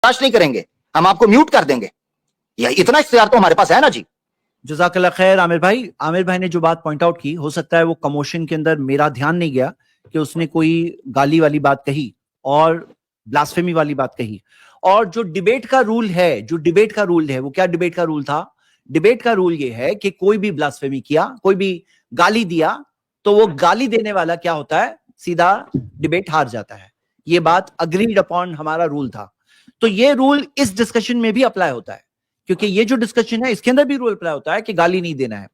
बर्दाश्त नहीं करेंगे, हम आपको म्यूट कर देंगे। इतना इख्तियार तो हमारे पास है ना जी। जज़ाकल्लाह खैर आमिर भाई ने जो बात पॉइंट आउट की, हो सकता है वो कमोशन के अंदर मेरा ध्यान नहीं गया कि उसने कोई गाली वाली बात कही और ब्लास्फेमी वाली बात कही। और जो डिबेट का रूल है वो क्या डिबेट का रूल था? डिबेट का रूल ये है कि कोई भी ब्लास्फेमी किया, कोई भी गाली दिया, तो वो गाली देने वाला क्या होता है, सीधा डिबेट हार जाता है। ये बात अग्रीड अपॉन हमारा रूल था। तो ये रूल इस डिस्कशन में भी अप्लाई होता है, क्योंकि ये जो डिस्कशन है इसके अंदर भी रूल अप्लाई होता है कि गाली नहीं देना है।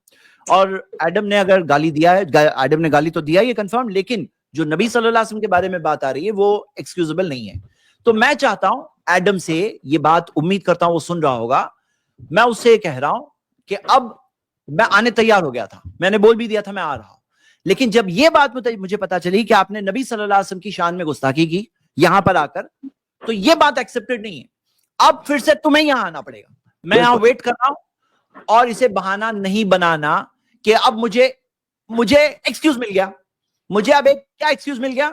और एडम ने अगर गाली दिया है, एडम ने गाली तो दिया ये कंफर्म, लेकिन जो नबी सल्लल्लाहु अलैहि वसल्लम के बारे में बात आ रही है वो एक्सक्यूजेबल नहीं है। तो मैं चाहता हूं एडम से ये बात, उम्मीद करता हूं वो सुन रहा होगा, मैं उससे कह रहा हूं कि अब मैं आने तैयार हो गया था, मैंने बोल भी दिया था मैं आ रहा हूं, लेकिन जब ये बात मुझे पता चली कि आपने नबी सल्लल्लाहु अलैहि वसल्लम की शान में गुस्ताखी की यहां पर आकर, तो ये बात एक्सेप्टेड नहीं है। अब फिर से तुम्हें यहां आना पड़ेगा। मैं यहां वेट कर रहा हूं और इसे बहाना नहीं बनाना कि अब मुझे एक्सक्यूज मिल गया। मुझे अब एक क्या एक्सक्यूज मिल गया?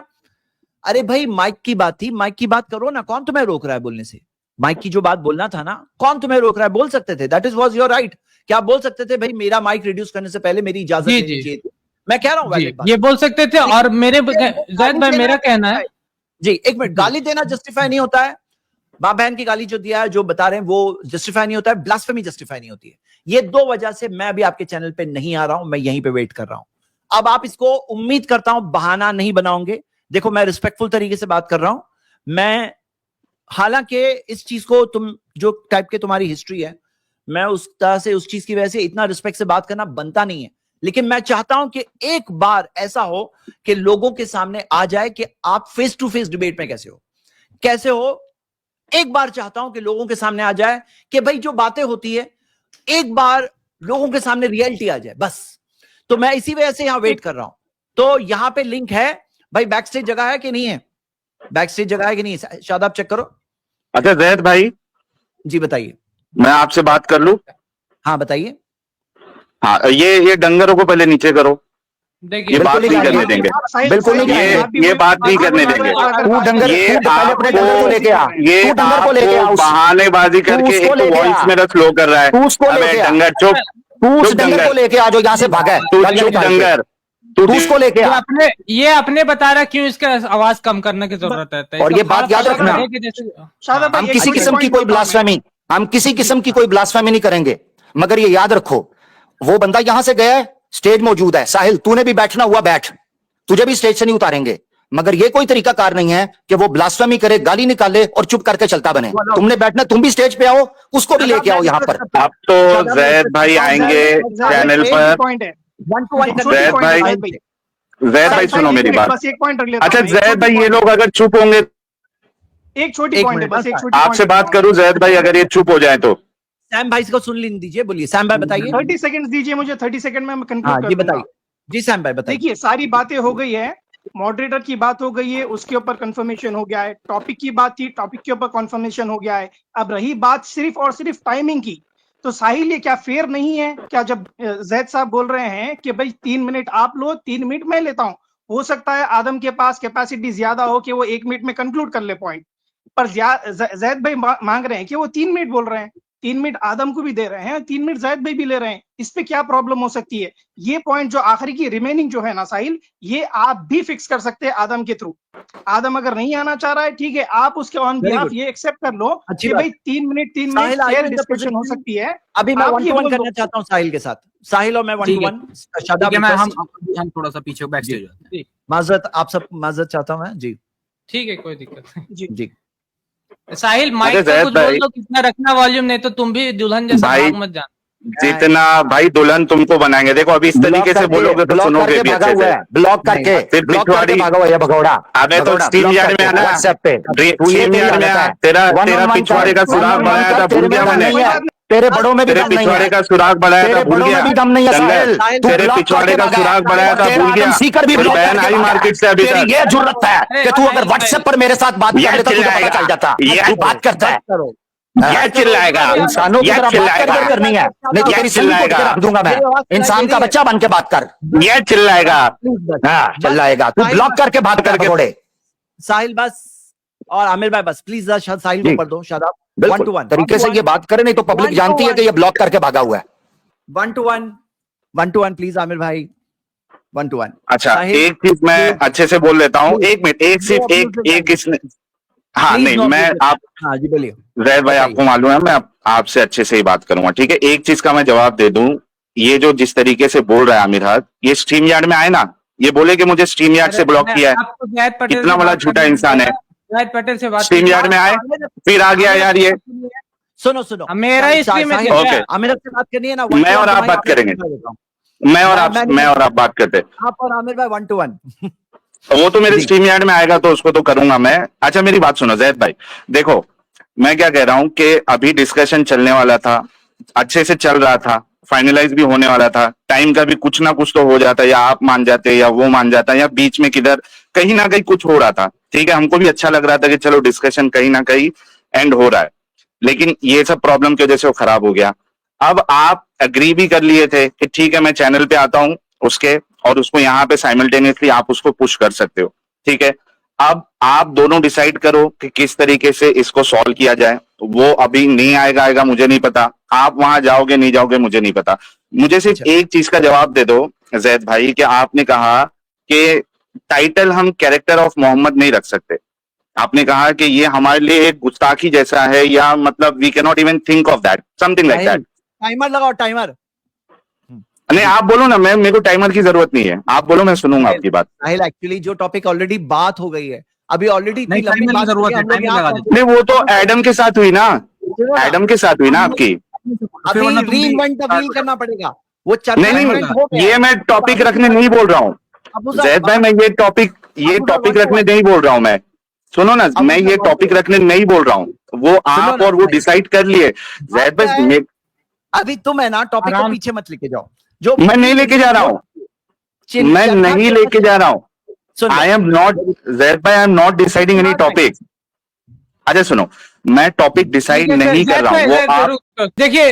अरे भाई माइक की बात थी, माइक की बात करो ना, कौन तुम्हें रोक रहा है बोलने से? माइक की जो बात बोलना था ना, कौन तुम्हें रोक रहा है? बोल सकते थे, that is was your right. क्या आप बोल सकते थे भाई मेरा माइक रिड्यूस करने से पहले मेरी इजाजत लेनी चाहिए थी? मैं कह रहा हूं ये बोल सकते थे। और मेरे ज़ैद भाई मेरा कहना है जी, एक मिनट, गाली देना जस्टिफाई नहीं होता है, मां बहन की गाली जो दिया है, जो बता रहे हैं वो जस्टिफाई नहीं होता है, ब्लास्फेमी जस्टिफाई नहीं होती है। ये दो वजह से मैं अभी आपके चैनल पे नहीं आ रहा हूं, मैं यहीं पे वेट कर रहा हूं। अब आप इसको उम्मीद करता हूं बहाना नहीं बनाओगे। देखो मैं रिस्पेक्टफुल तरीके से बात कर रहा हूं, मैं हालांकि इस चीज को, तुम जो टाइप के तुम्हारी हिस्ट्री है, मैं उस तरह से उस चीज की वजह से इतना रिस्पेक्ट से बात करना बनता नहीं है, लेकिन मैं चाहता हूं कि एक बार ऐसा हो कि लोगों के सामने आ जाए कि आप फेस टू फेस डिबेट में कैसे हो। एक बार चाहता हूं कि लोगों के सामने आ जाए कि भाई जो बातें होती है, एक बार लोगों के सामने रियलिटी आ जाए, बस। तो मैं इसी वजह से यहां वेट कर रहा हूं। तो यहां पे लिंक है भाई, बैक स्टेज जगह है कि नहीं है? बैक स्टेज जगह है कि नहीं? शादाब चेक करो। अच्छा जैद भाई जी बताइए। मैं आपसे बात कर लूं? हाँ बताइए। हाँ, ये डंगरों को पहले नीचे करो। देखिए, ये बात नहीं करने देंगे, बिल्कुल नहीं, ये बात नहीं करने देंगे। तू डंगर, ये अपने डंगर को लेके आ, ये तू डंगर को लेके आ, बहानेबाजी करके एक तो वॉइस मेरा स्लो कर रहा है। तू उसको लेके आ, डंगर चुप, तू उस डंगर को लेके आ जो यहाँ से भागा है, तू चुप डंगर, तू उसको लेके आ। ये अपने बता रहा क्यों इसका आवाज कम करने की जरूरत है। और ये बात याद रखना, हम किसी किस्म की कोई ब्लास्फेमी, नहीं करेंगे, मगर ये याद रखो वो बंदा यहां से गया है, स्टेज मौजूद है। साहिल तूने भी बैठना हुआ बैठ, तुझे भी स्टेज से नहीं उतारेंगे, मगर ये कोई तरीका कार नहीं है कि वो ब्लास्फेमी करे, गाली निकाले और चुप करके चलता बने। तुमने बैठना, तुम भी स्टेज पे आओ, उसको भी लेके आओ यहाँ पर। अब तो जैद भाई आएंगे चैनल पर। जैद भाई सुनो मेरी बात। अच्छा जैद भाई, ये लोग अगर चुप होंगे, एक छोटी पॉइंट है बस, एक छोटी आपसे बात करूं जैद भाई, अगर ये चुप हो जाए तो? सैम भाई को सुन लेने दीजिए, बोलिए सैम भाई बताइए। 30 सेकंड दीजिए मुझे, 30 सेकंड में कंक्लूड कर जी बताइए। जी सैम भाई बताइए। देखिए सारी बातें हो गई है, मॉडरेटर की बात हो गई है, उसके ऊपर कंफर्मेशन हो गया है, टॉपिक की बात थी, टॉपिक के ऊपर कंफर्मेशन हो गया है। अब रही बात सिर्फ और सिर्फ टाइमिंग की, तो साहिल ये क्या फेयर नहीं है क्या जब जैद साहब बोल रहे हैं कि भाई 3 मिनट आप लो 3 मिनट मैं लेता हूं, हो सकता है आदम के पास कैपेसिटी ज्यादा हो कि वो 1 मिनट में कंक्लूड कर ले पॉइंट, पर जैद भाई मांग रहे हैं कि वो 3 मिनट बोल रहे हैं, 3 मिनट आदम को भी दे रहे हैं, 3 मिनट जैद भाई भी ले रहे हैं, इस पे क्या प्रॉब्लम हो सकती है? ये पॉइंट जो आखिरी की रिमेनिंग जो है ना साहिल, ये आप भी फिक्स कर सकते हैं आदम के थ्रू। आदम अगर नहीं आना चाह रहा है ठीक है, आप उसके ऑन बिहाफ ये एक्सेप्ट कर लो कि भाई 3 मिनट फेयर डिस्कशन हो सकती है। अभी मैं 1-to-1 करना चाहता हूं साहिल के साथ, साहिल और मैं 1-to-1। शादाब हम थोड़ा सा पीछे बैक स्टेज, माजरत, आप सब माजरत चाहता हूं मैं जी। ठीक है, कोई दिक्कत नहीं जी। साहिल माइक पे कुछ बोल दो, कितना रखना वॉल्यूम, नहीं तो तुम भी दुल्हन जैसा भाग मत जाना। जितना भाई दुल्हन तुमको बनाएंगे। देखो अभी इस तरीके से बोलोगे तो सुनोगे भी अच्छे से। ब्लॉक करके भागा हुआ है भगौड़ा। अबे तो स्ट्रीम यार्ड में आना, स्ट्रीम यार्ड में आ। तेरा पिछवाड़े का सुराग बढ़ाया था, भूल गया मैंने। तेरे बड़ों में भी तेरे पिछवाड़े का सुराग बढ़ाया था, भूल गया। तेरे पिछवाड़े का सुराग बढ़ाया था, भूल गया। सीकर भी बहन आई मार्केट से अभी तक। ये जरूरत है कि तू अगर व्हाट्सएप पर मेरे साथ बात कर लेता तो पता चल जाता। ये बात करता है, यह चिल्लाएगा, इंसानों की तरह बात करनी है, नहीं तो तेरी चिल्लाएगा, रख दूंगा मैं। इंसान का बच्चा बन के बात कर। यह चिल्लाएगा, हाँ चिल्लाएगा। तू ब्लॉक करके बात करके थोड़े। साहिल बस और आमिर भाई बस प्लीज साहिल को जी। कर दो, शादाब। 1 बिल्कुल to 1 तरीके से ये बात करें, नहीं तो पब्लिक 1 to जानती है 1 कि ये ब्लॉक करके भागा हुआ है। 1 to 1 1 to 1 प्लीज आमिर भाई, 1 to 1। अच्छा, साहिल, एक चीज मैं अच्छे से बोल लेता हूँ, एक मिनट, एक सिर्फ एक इसने, हाँ प्लीज नहीं, नो मैं अब्यूजिव। आप हाँ जी बोलिए। जैद भाई, आपको मालूम है मैं आपसे अच्छे से ही बात करूंगा, ठीक है। एक चीज का मैं जवाब दे दूं, ये जो जिस तरीके से बोल रहा है आमिर हक, ये स्ट्रीम यार्ड में आए ना, ये बोले कि मुझे स्ट्रीम यार्ड से ब्लॉक किया है, आपको जायद पटेल कितना से बड़ा बात झूठा करनी इंसान है। जायद पटेल से बात स्ट्रीम यार्ड में आए, फिर आ गया यार ये। सुनो सुनो, मेरा ही स्ट्रीम में साहिल, ओके, आमिर से बात करनी है ना, मैं और आप बात करेंगे, मैं और आप बात करते हैं। आप और आमिर भाई 1 to 1। वो तो मेरे जी। स्ट्रीम यार्ड में आएगा तो उसको तो करूंगा मैं। अच्छा मेरी बात सुनो जैद भाई, देखो मैं क्या कह रहा हूं कि अभी डिस्कशन चलने वाला था, अच्छे से चल रहा था, फाइनलाइज भी होने वाला था, टाइम का भी कुछ ना कुछ तो हो जाता, या आप मान जाते या वो मान जाता, या बीच में किधर कहीं ना कहीं कुछ हो रहा था, ठीक है। हमको भी अच्छा लग रहा था कि चलो डिस्कशन कहीं ना कहीं एंड हो रहा है, लेकिन ये सब प्रॉब्लम की वजह से वो खराब हो गया। अब आप एग्री भी कर लिए थे कि ठीक है मैं चैनल पे आता हूं उसके, और उसको यहाँ पे साइमल्टेनियसली आप उसको पुश कर सकते हो, ठीक है। अब आप दोनों डिसाइड करो कि किस तरीके से इसको सॉल्व किया जाए। वो अभी नहीं आएगा मुझे नहीं पता, आप वहां जाओगे नहीं जाओगे मुझे नहीं पता। मुझे सिर्फ एक चीज का जवाब दे दो जैद भाई, कि आपने कहा कि टाइटल हम कैरेक्टर ऑफ मोहम्मद नहीं रख सकते, आपने कहा कि ये हमारे लिए एक गुस्ताखी जैसा है, या मतलब we can not even think of that, something like that. Timer लगाओ, टाइमर। नहीं आप बोलो ना, मैं, मेरे को टाइमर की जरूरत नहीं है, आप बोलो, मैं सुनूंगा आपकी बात। साहिल एक्चुअली जो टॉपिक ऑलरेडी बात हो गई है, अभी ऑलरेडी इतनी नहीं, लंबी टाइमर की बात जरूरत करके है, हम लोग टाइमर यहाँ लगा पहुंचे। नहीं वो तो एडम के साथ हुई ना, एडम के साथ हुई ना आपकी। अभी रीइन्वेंट द व्हील करना पड़ेगा, वो नहीं इन्वेंट हो नहीं, गया ये है। मैं टॉपिक रखने नहीं बोल रहा हूँ अबू सर, जैद भाई, मैं ये टॉपिक रखने नहीं बोल रहा हूँ मैं, सुनो ना, मैं ये टॉपिक रखने नहीं बोल रहा हूँ, वो आप ना और वो भाई। डिसाइड कर लिए जैद क्या भाई। है? अभी तुम है ना टॉपिक को आराम पीछे मत लेके जाओ, जो मैं नहीं लेके जा रहा हूँ, मैं नहीं लेके जा रहा हूँ, आई एम नॉट, जैद भाई I am not deciding any topic. अच्छा सुनो, मैं टॉपिक डिसाइड नहीं कर रहा हूँ, वो आप देखिए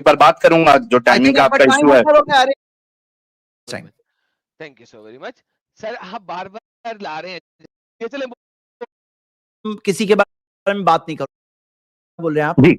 पर बात करूंगा जो टाइमिंग का आपका इशू है। Thank you so very much sir. आप बार बार ला रहे हैं, चले किसी के बारे में बात नहीं करो बोल रहे हैं आप जी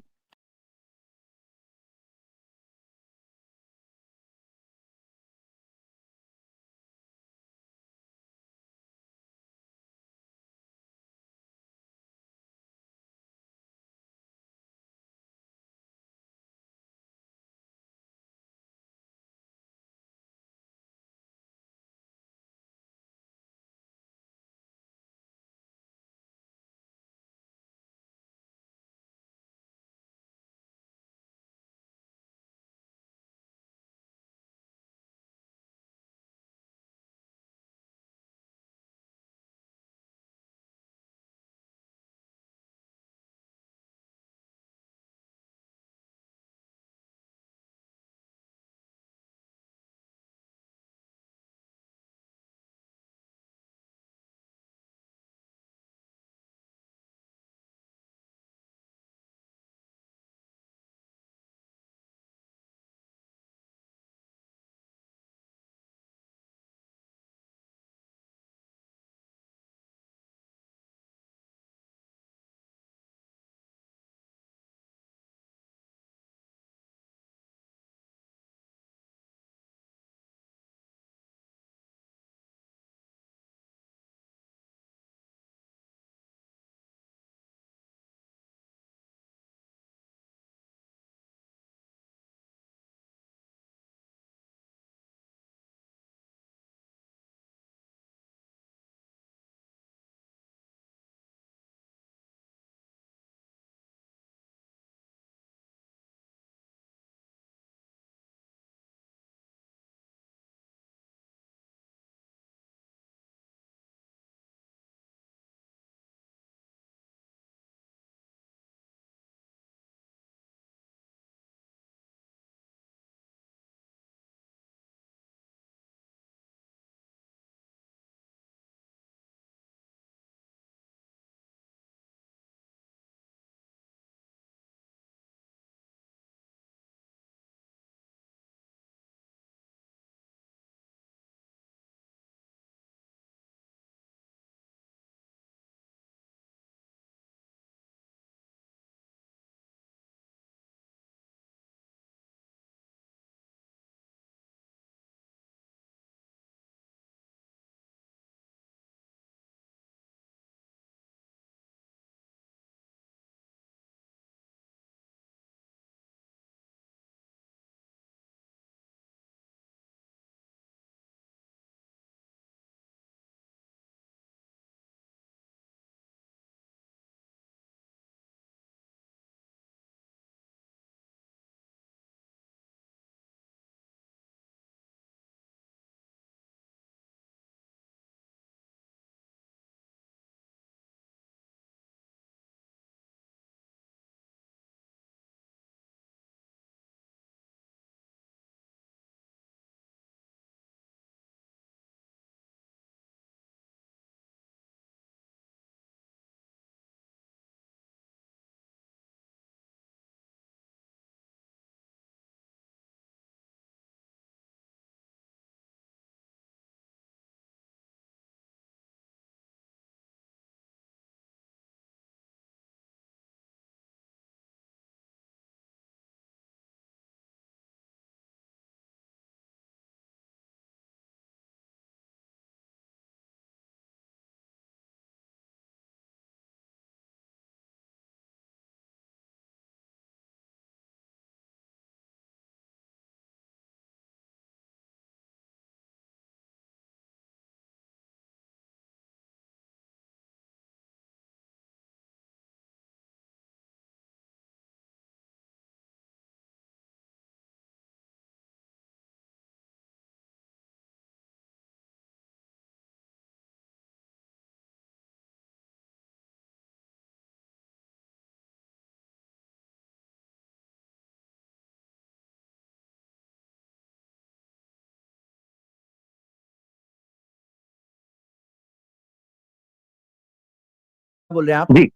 बोल रहे हैं आप जी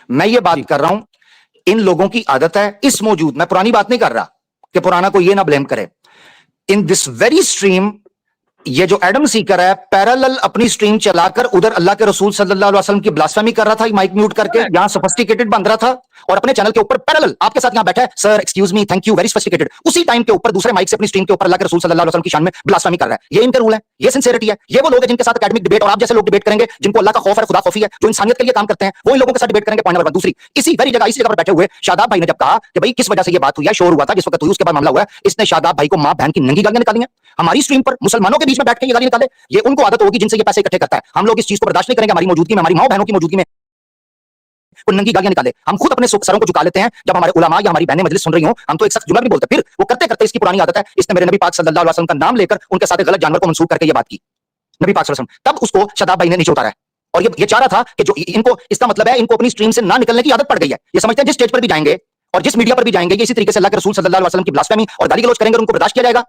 मैं ये बात जी। कर रहा हूं इन लोगों की आदत है इस मौजूद मैं पुरानी बात नहीं कर रहा कि पुराना को ये ना ब्लेम करे। इन दिस वेरी स्ट्रीम ये जो एडम सीकर है पैरेलल अपनी स्ट्रीम चलाकर उधर अल्लाह के रसूल सल्लल्लाहु अलैहि वसल्लम की ब्लास्फेमी कर रहा था, माइक म्यूट करके, यहां सोफिस्टिकेटेड बन रहा था, और अपने चैनल के ऊपर पैरेलल आपके साथ यहां बैठा है, sir excuse me, thank you, very sophisticated, उसी टाइम के ऊपर दूसरे माइक से अपनी स्ट्रीम के ऊपर अल्लाह के रसूल सल्लल्लाहु अलैहि वसल्लम की शान में ब्लास्फेमी कर रहा है। ये इनके रूल है, ये सिंसियरिटी है। ये वो लोग हैं जिनके साथ एकेडमिक डिबेट और आप जैसे लोग डिबेट करेंगे, जिनको अल्लाह का खौफ है, खुदा खौफी है, जो इंसानियत के लिए काम करते हैं, वो इन लोगों के साथ डिबेट करेंगे। Point number 1। दूसरी, इसी जगह पर बैठे हुए शादाब भाई ने जब कहा कि भाई किस वजह से ये बात हुई है, शोर हुआ था, जिस वक्त हुई उसके बाद मामला हुआ है, इसने शादाब भाई को मां बहन की नंगी गालियां निकाली हैं हमारी स्ट्रीम पर, मुसलमानों के बीच में बैठ के ये गालियां निकाले। ये उनको आदत होगी जिनसे ये पैसे इकट्ठे करता है। हम लोग इस चीज को बर्दाश्त नहीं करेंगे, हमारी मौजूदगी में, हमारी मां बहनों की मौजूदगी में वो नंगी गालियां निकाले। हम खुद अपने सरों को झुका लेते हैं जब हमारे उलमा या हमारी बहनें मजलिस सुन रही हो, हम तो एक सख्त जुमला भी बोलते हैं। फिर वो करते करते इसकी पुरानी आदत है, इसने मेरे नबी पाक सल्लल्लाहु अलैहि वसल्लम का नाम लेकर उनके साथ गलत जानवर को मंसूब करके ये बात की, नबी पाक सल्लल्लाहु अलैहि वसल्लम। तब उसको शादाब भाई ने नीचे उतारा है, और ये चाह रहा था कि जो इनको, इसका मतलब है इनको अपनी स्ट्रीम से ना निकलने की आदत पड़ गई है। ये समझते हैं जिस स्टेज पर भी जाएंगे और जिस मीडिया पर भी जाएंगे, इसी तरीके से अल्लाह के रसूल सल्लल्लाहु अलैहि वसल्लम की ब्लास्फेमी और गाली गलौज करेंगे और उनको बर्दाश्त किया जाएगा।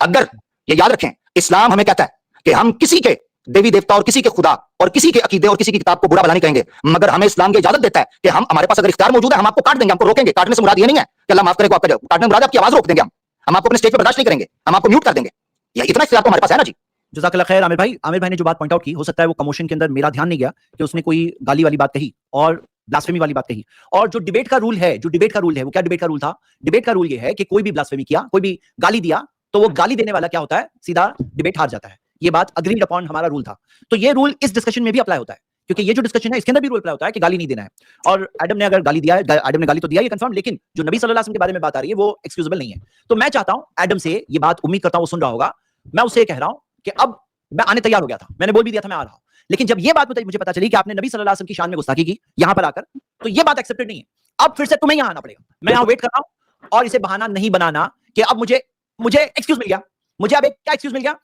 अगर ये याद रखें, इस्लाम हमें कहता है कि हम किसी के देवी देवता और किसी के खुदा और किसी के अकीदे और किसी की किताब को बुरा भला नहीं कहेंगे, मगर हमें इस्लाम की इजाजत देता है कि हम, हमारे पास अगर इख्तियार मौजूद है, हम आपको काट देंगे, हमको रोकेंगे। काटने से मुराद ये नहीं है कि अल्लाह माफ करे को आपका, काटने से मुराद आपकी आवाज रोक देंगे, हम आपको अपने स्टेज पर बर्दाश्त नहीं करेंगे, हम आपको म्यूट कर देंगे। ये इतना इख्तियार तो हमारे पास है ना जी। जज़ाकल्लाह खैर आमिर भाई ने जो बात पॉइंट आउट की, हो सकता है वो कमोशन के अंदर मेरा ध्यान नहीं गया कि उसने कोई गाली वाली बात कही और ब्लास्फेमी वाली बात कही। और जो डिबेट का रूल है, वो क्या डिबेट का रूल था? डिबेट का रूल ये है कि कोई भी ब्लास्फेमी किया, कोई भी गाली दिया, तो वो गाली देने वाला क्या होता है, सीधा डिबेट हार जाता है। ये बात अग्रीड अपॉन हमारा रूल था। तो ये रूल इस डिस्कशन में भी अप्लाई होता है, क्योंकि ये जो डिस्कशन है इसके अंदर भी रूल अप्लाई होता है कि गाली नहीं देना है। और एडम ने अगर गाली दिया है, एडम ने गाली तो दिया ये कंफर्म, लेकिन जो नबी सल्लल्लाहु अलैहि वसल्लम के बारे में बात आ रही है वो एक्सक्यूजेबल नहीं है। तो मैं चाहता हूं एडम से ये बात, उम्मीद करता हूं वो सुन रहा होगा, मैं उससे कह रहा हूं कि अब मैं आने तैयार हो गया था, मैंने बोल भी दिया था मैं आ रहा हूं, लेकिन जब ये बात मुझे पता चली कि आपने नबी सल्लल्लाहु अलैहि वसल्लम की शान में गुस्ताखी की यहां पर आकर, तो ये बात एक्सेप्टेड नहीं है। अब फिर से तुम्हें यहां आना पड़ेगा। मैं यहां वेट कर रहा हूं, और इसे बहाना नहीं बनाना कि अब मुझे एक्सक्यूज मिल गया। मुझे अब एक क्या एक्सक्यूज मिल गया?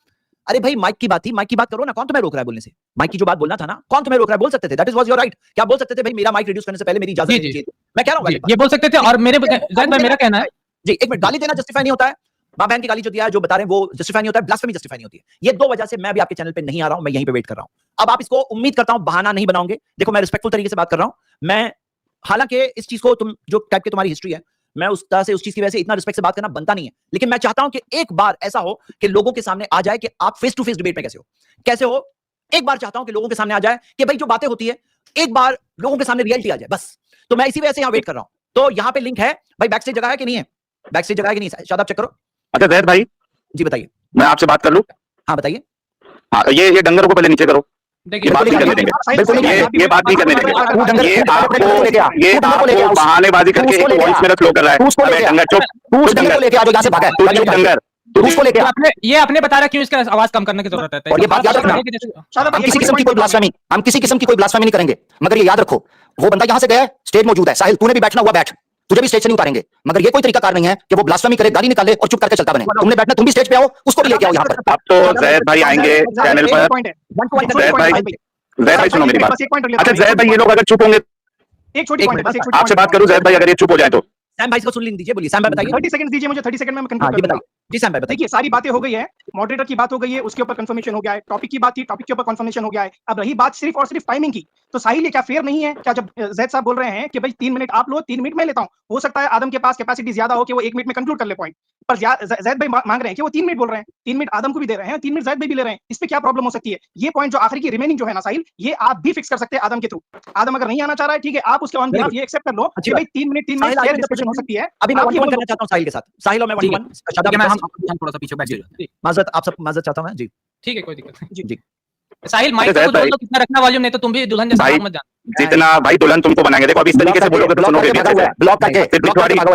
अरे भाई माइक की बात थी, माइक की बात करो ना, कौन तुम्हें रोक रहा है बोलने से? माइक की जो बात बोलना था ना, कौन तुम्हें रोक रहा है? बोल सकते थे, that is was your right. क्या बोल सकते थे भाई मेरा माइक रिड्यूस करने से पहले मेरी इजाजत लेनी चाहिए? मैं कह रहा हूं ये बोल सकते थे। और मेरे मेरा कहना है जी, एक मिनट, गाली देना जस्टिफाई नहीं होता है, मां बहन की गाली जो दिया है, जो बता रहे हैं वो जस्टिफाई नहीं होता है, ब्लास्फेमी जस्टिफाई नहीं होती है। ये दो वजह से मैं भी आपके चैनल पे नहीं आ रहा हूं, मैं यहीं पे वेट कर रहा हूं। अब आप इसको, उम्मीद करता हूं, बहाना नहीं बनाओगे। देखो मैं रिस्पेक्टफुल तरीके से बात कर रहा हूं। मैं, हालांकि इस चीज को, तुम जो टाइप की तुम्हारी हिस्ट्री है, मैं उस तरह से उस चीज की वजह से इतना रिस्पेक्ट से बात करना बनता नहीं है, लेकिन मैं चाहता हूं कि एक बार ऐसा हो कि लोगों के सामने आ जाए कि आप फेस टू फेस डिबेट में कैसे हो। एक बार चाहता हूं कि लोगों के सामने आ जाए कि भाई जो बातें होती है, एक बार लोगों के सामने रियलिटी आ जाए, बस। तो मैं इसी वजह से यहां वेट कर रहा हूं। तो यहां पे लिंक है भाई, बैक स्टेज जगह है कि नहीं है? बैक स्टेज जगह है कि नहीं? शादाब चेक करो। अच्छा जैद भाई, जी बताइए। मैं आपसे बात कर लूं? हाँ बताइए। हाँ, ये डंगर को पहले नीचे करो। देखिए, बात नहीं करने देंगे, ये बात नहीं करने देंगे। ये आपको बहानेबाजी करके एक वॉइस मेरा फ्लो कर रहा है। अबे डंगर चुप, तू डंगर लेके आ जो यहां से भागा है, डंगर उसको लेके आ। ये आपने बताया क्यों इसका आवाज कम करने की जरूरत है। और ये बात याद रखना, हम किसी किस्म की कोई ब्लास्फेमी नहीं करेंगे, मगर ये याद रखो, वो बंदा यहां से गया है, स्टेज मौजूद है, साहिल तूने भी बैठना हुआ बैठ, तुझे भी स्टेज से नहीं उतारेंगे, मगर ये कोई तरीकाकार नहीं है कि वो ब्लास्फेमी करे, गाली निकाले और चुप करके चलता बने। तुमने बैठना, तुम भी स्टेज पे आओ, उसको भी लेके आओ यहां पर। अब तो जैद भाई आएंगे चैनल पर। जैद भाई सुनो मेरी बात। अच्छा जैद भाई, ये लोग अगर चुप होंगे, एक छोटी पॉइंट, बस एक छोटी आपसे बात करूं जैद भाई, अगर ये चुप हो जाए तो? सैम भाई को सुन लीजिए, बोलिए सैम भाई बताइए। 30 सेकंड दीजिए मुझे, 30 सेकंड में मैं कंक्लूड हाँ, कर दूंगा। जी सैम भाई बताइए। देखिए सारी बातें हो गई है, मॉडरेटर की बात हो गई है, उसके ऊपर कंफर्मेशन हो गया है, टॉपिक की बात थी, टॉपिक के ऊपर कंफर्मेशन हो गया है। अब रही बात सिर्फ और सिर्फ टाइमिंग की, तो साहिल ये क्या फेयर नहीं है क्या? जब जैद साहब बोल रहे हैं कि भाई 3 मिनट आप लो, 3 मिनट मैं लेता हूं, हो सकता है आदम के पास कैपेसिटी ज्यादा हो कि वो 1 मिनट में कंक्लूड कर ले पॉइंट, पर जैद भाई मांग रहे हैं कि वो 3 मिनट बोल रहे हैं, 3 मिनट आदम को भी दे रहे हैं, 3 मिनट जैद भाई भी ले रहे हैं, इस पे क्या प्रॉब्लम हो सकती है? ये पॉइंट जो आखिरी की रिमेनिंग जो है ना साहिल, ये आप भी फिक्स कर सकते हैं आदम के थ्रू। आदम अगर नहीं आना चाह रहा है, ठीक है, आप उसके ऑन बिहाफ ये एक्सेप्ट कर लो कि भाई 3 मिनट फेयर डिस्कशन हो सकती है। अभी मैं वन करना चाहता हूं साहिल के साथ, साहिल और मैं वन शादाब, हम थोड़ा सा पीछे बैठ जाइए। माजरत, आप सब माजरत चाहता हूं मैं जी। ठीक है, कोई दिक्कत नहीं। जी साहिल माइक को बोल दो कितना रखना वॉल्यूम, नहीं तो तुम भी दुल्हन जैसा भाग मत जाना। जितना भाई दुल्हन तुमको बनाएंगे, देखो अभी इस तरीके से बोलोगे तो सुनोगे भी अच्छे से। ब्लॉक करके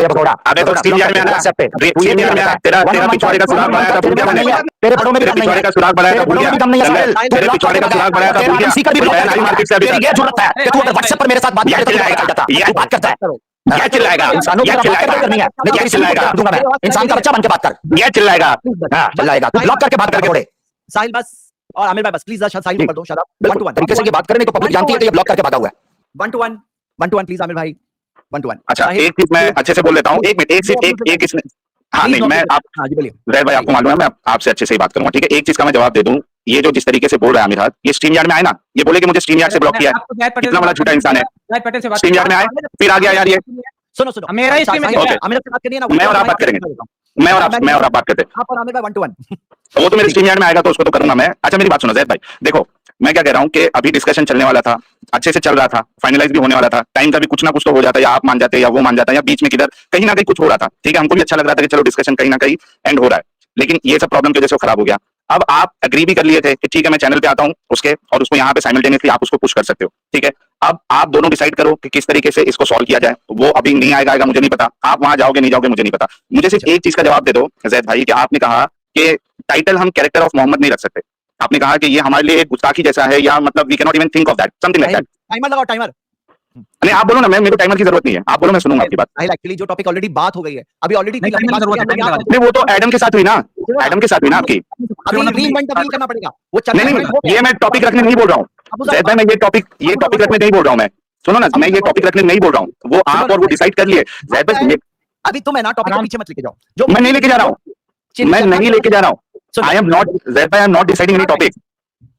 भगोड़ा। अबे तो स्टीम यार्ड में आना, स्टीम यार्ड में आना, तेरा पिछवाड़े का सुराग बनाया था, भूल गया मैंने। तेरे पड़ों में भी पिछवाड़े का सुराग बनाया था, भूल गया। तेरे पिछवाड़े का सुराग बनाया था, भूल गया। सीकर भी नया नई मार्केट से अभी ये जरूरत है कि तू अगर व्हाट्सएप पर मेरे साथ बात करे तो तू बात करता है। क्या चिल्लाएगा? इंसानों की बात करनी है, लेकिन चिल्लाएगा दूंगा मैं। इंसान का बच्चा बन के बात कर, क्या चिल्लाएगा? हां चिल्लाएगा, तू ब्लॉक करके बात करके छोड़े। साहिल बस, और आमिर भाई बस प्लीज साहिल को कर दो। शादाब 1 to 1 तरीके से ये बात करने को पब्लिक जानती है कि ये ब्लॉक करके भागा हुआ है। 1 to 1 प्लीज आमिर भाई 1 to 1। अच्छा एक चीज मैं अच्छे से बोल लेता हूँ, एक मिनट, एक सिर्फ एक इसने, हाँ नहीं मैं आप, हाँ जी बोलिए। जैद भाई आपको मालूम है मैं आपसे अच्छे से ही बात करूंगा, ठीक है? एक चीज का मैं जवाब दे दूं, ये जो जिस तरीके से बोल रहा है आमिर हाथ, ये स्ट्रीम यार्ड में आए ना, ये बोले कि मुझे स्ट्रीम यार्ड से ब्लॉक किया है, कितना बड़ा झूठा इंसान है। स्ट्रीम यार्ड में आए, फिर आ गया यार ये सुनो सुनो, मेरा ही stream में साहिल, Okay. आमिर से बात करनी है ना, मैं और आप बात करेंगे। मैं और आप बात करते हैं। आप और आमिर भाई 1 to 1। वो तो मेरे स्ट्रीम यार्ड में आएगा तो उसको तो करूंगा मैं। अच्छा मेरी बात सुनो जैद भाई, देखो मैं क्या कह रहा हूँ कि अभी डिस्कशन चलने वाला था, अच्छे से चल रहा था, फाइनलाइज भी होने वाला था, टाइम का भी कुछ ना कुछ तो हो जाता, या आप मान जाते या वो मान जाता, या बीच में किधर कहीं ना कहीं कुछ हो रहा था, ठीक है, हमको भी अच्छा लग रहा था कि चलो डिस्कशन कहीं ना कहीं एंड हो रहा है, लेकिन ये सब प्रॉब्लम की वजह से खराब हो गया। अब आप एग्री भी कर लिए थे कि ठीक है मैं चैनल पे आता हूँ उसके, और उसको यहाँ पे साइमल्टेनियसली आप उसको पुश कर सकते हो, ठीक है। अब आप दोनों डिसाइड करो कि किस तरीके से इसको सॉल्व किया जाए। वो अभी नहीं आएगा मुझे नहीं पता, आप वहां जाओगे नहीं जाओगे मुझे नहीं पता। मुझे सिर्फ एक चीज का जवाब दे दो जैद भाई, कि आपने कहा कि टाइटल हम कैरेक्टर ऑफ मोहम्मद नहीं रख सकते, आपने कहा कि ये हमारे लिए एक गुस्ताखी जैसा है, या मतलब we can not even think of that, something like that. Timer लगाओ, टाइमर। नहीं आप बोलो ना, मेरे को टाइमर की जरूरत नहीं है, आप बोलो, मैं सुनूंगा आपकी बात। साहिल, एक्चुअली जो टॉपिक ऑलरेडी बात हो गई है, अभी ऑलरेडी नहीं, टाइमर जरूरत है, टाइमर जरूरत नहीं वो तो एडम के साथ हुई ना, एडम के साथ हुई ना आपकी। अभी रीइन्वेंट अभी करना पड़ेगा वो नहीं नहीं ये मैं टॉपिक रखने नहीं बोल रहा हूँ जैद भाई, मैं ये टॉपिक रखने नहीं बोल रहा हूँ मैं, सुनो ना, मैं ये टॉपिक रखने नहीं बोल रहा हूँ, वो आप और वो डिसाइड कर लिए जैद भाई। अभी तुम है ना टॉपिक के पीछे मत लेके जाओ, जो मैं नहीं लेके जा रहा हूँ, मैं नहीं लेके जा रहा हूँ, आई एम नॉट जैद भाई, I am not deciding any topic.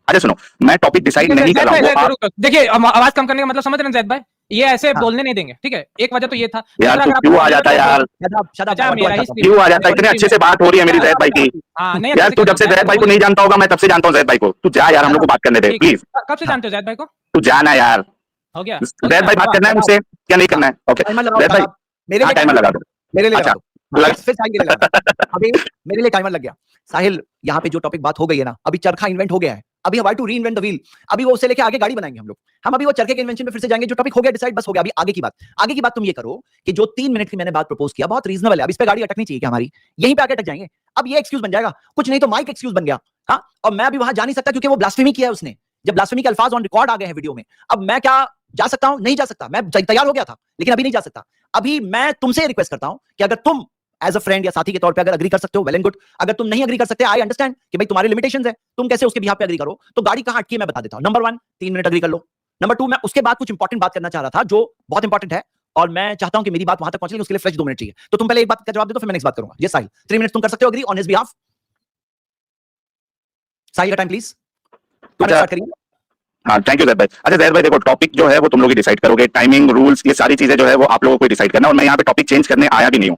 अच्छा सुनो, मैं टॉपिक डिसाइड नहीं कर रहा हूँ। देखिए आवाज कम करने का मतलब समझ रहे हैं जैद भाई, ये ऐसे बोलने नहीं देंगे, ठीक है, एक वजह तो ये था। यार दूसरा, तू अगर क्यों आप- आ जाता है यार, अच्छा, मेरा ही stream- क्यों आ जाता है, इतने अच्छे से बात हो रही है मेरी जैद भाई की। हाँ, नहीं, यार तू जब से जैद भाई को नहीं जानता होगा, मैं तब से जानता हूँ जैद भाई को, तू जा यार, हम लोग को बात करने दे ठीक है। प्लीज, कब से जानते हो जैद भाई को? तू जाना यार। हो गया जैद भाई बात करना है मुझसे क्या नहीं करना है? ओके टाइमर लगाओ, जैद भाई, मेरे लिए टाइमर लगा दो। मेरे लिए अच्छा, लगा दो। लगा। फिर साहिल के लिए लगा दो। अभी मेरे लिए टाइमर लग गया। साहिल, यहाँ पे जो टॉपिक बात हो गई है ना, अभी चरखा इन्वेंट हो गया है, अभी हमारे टू रीइन्वेंट द व्हील, अभी वो उससे लेके आगे गाड़ी बनाएंगे हम लोग। हम अभी वो चरखे के इन्वेंशन पे फिर से जाएंगे, जो टॉपिक हो गया डिसाइड, बस हो गया। अभी आगे की बात तुम ये करो कि जो 3 मिनट की मैंने बात प्रपोज किया बहुत रीजनेबल है, अब इस पे गाड़ी अटकनी चाहिए क्या हमारी, यहीं पे आके अटक जाएंगे। अब ये एक्सक्यूज बन जाएगा, कुछ नहीं तो माइक एक्सक्यूज बन गया। हाँ, और मैं अभी वहां जा नहीं सकता क्योंकि वो ब्लास्फेमी किया है उसने, जब ब्लास्फेमी के अल्फाज ऑन रिकॉर्ड आ गए हैं वीडियो में। अब मैं क्या जा सकता हूं? नहीं जा सकता। मैं तैयार हो गया था लेकिन अभी नहीं जा सकता। अभी मैं तुमसे रिक्वेस्ट करता हूं कि अगर तुम एज अ फ्रेंड या साथी के तौर पे अगर अग्री कर सकते हो, वेल एंड गुड। अगर तुम नहीं अग्री कर सकते, आई अंडरस्टैंड कि भाई तुम्हारे लिमिटेशंस है, तुम कैसे उसके बिहाफ पे अग्री करो। तो गाड़ी कहां अटकी है मैं बता देता हूं। नंबर 1, 3 मिनट अग्री कर लो। नंबर 2, मैं उसके बाद कुछ इंपॉर्टेंट बात करना चाह रहा था जो बहुत इंपॉर्टेंट है, और मैं चाहता हूं कि मेरी बात वहां तक पहुंचे, उसके लिए फ्रेश 2 मिनट चाहिए। तो तुम पहले एक बात का जवाब दे दो, फिर मैं नेक्स्ट बात करूंगा। ये साहिल, 3 मिनट तुम कर सकते हो अग्री ऑन हिज बिहाफ? साहिल का टाइम प्लीज, स्टार्ट करिए। हाँ थैंक यू जैद भाई। अच्छा जैद भाई देखो, टॉपिक जो है वो तुम लोग ही डिसाइड करोगे, टाइमिंग रूल्स ये सारी चीजें जो है वो आप लोगों को डिसाइड करना, और मैं यहाँ पे टॉपिक चेंज करने आया भी नहीं हूँ।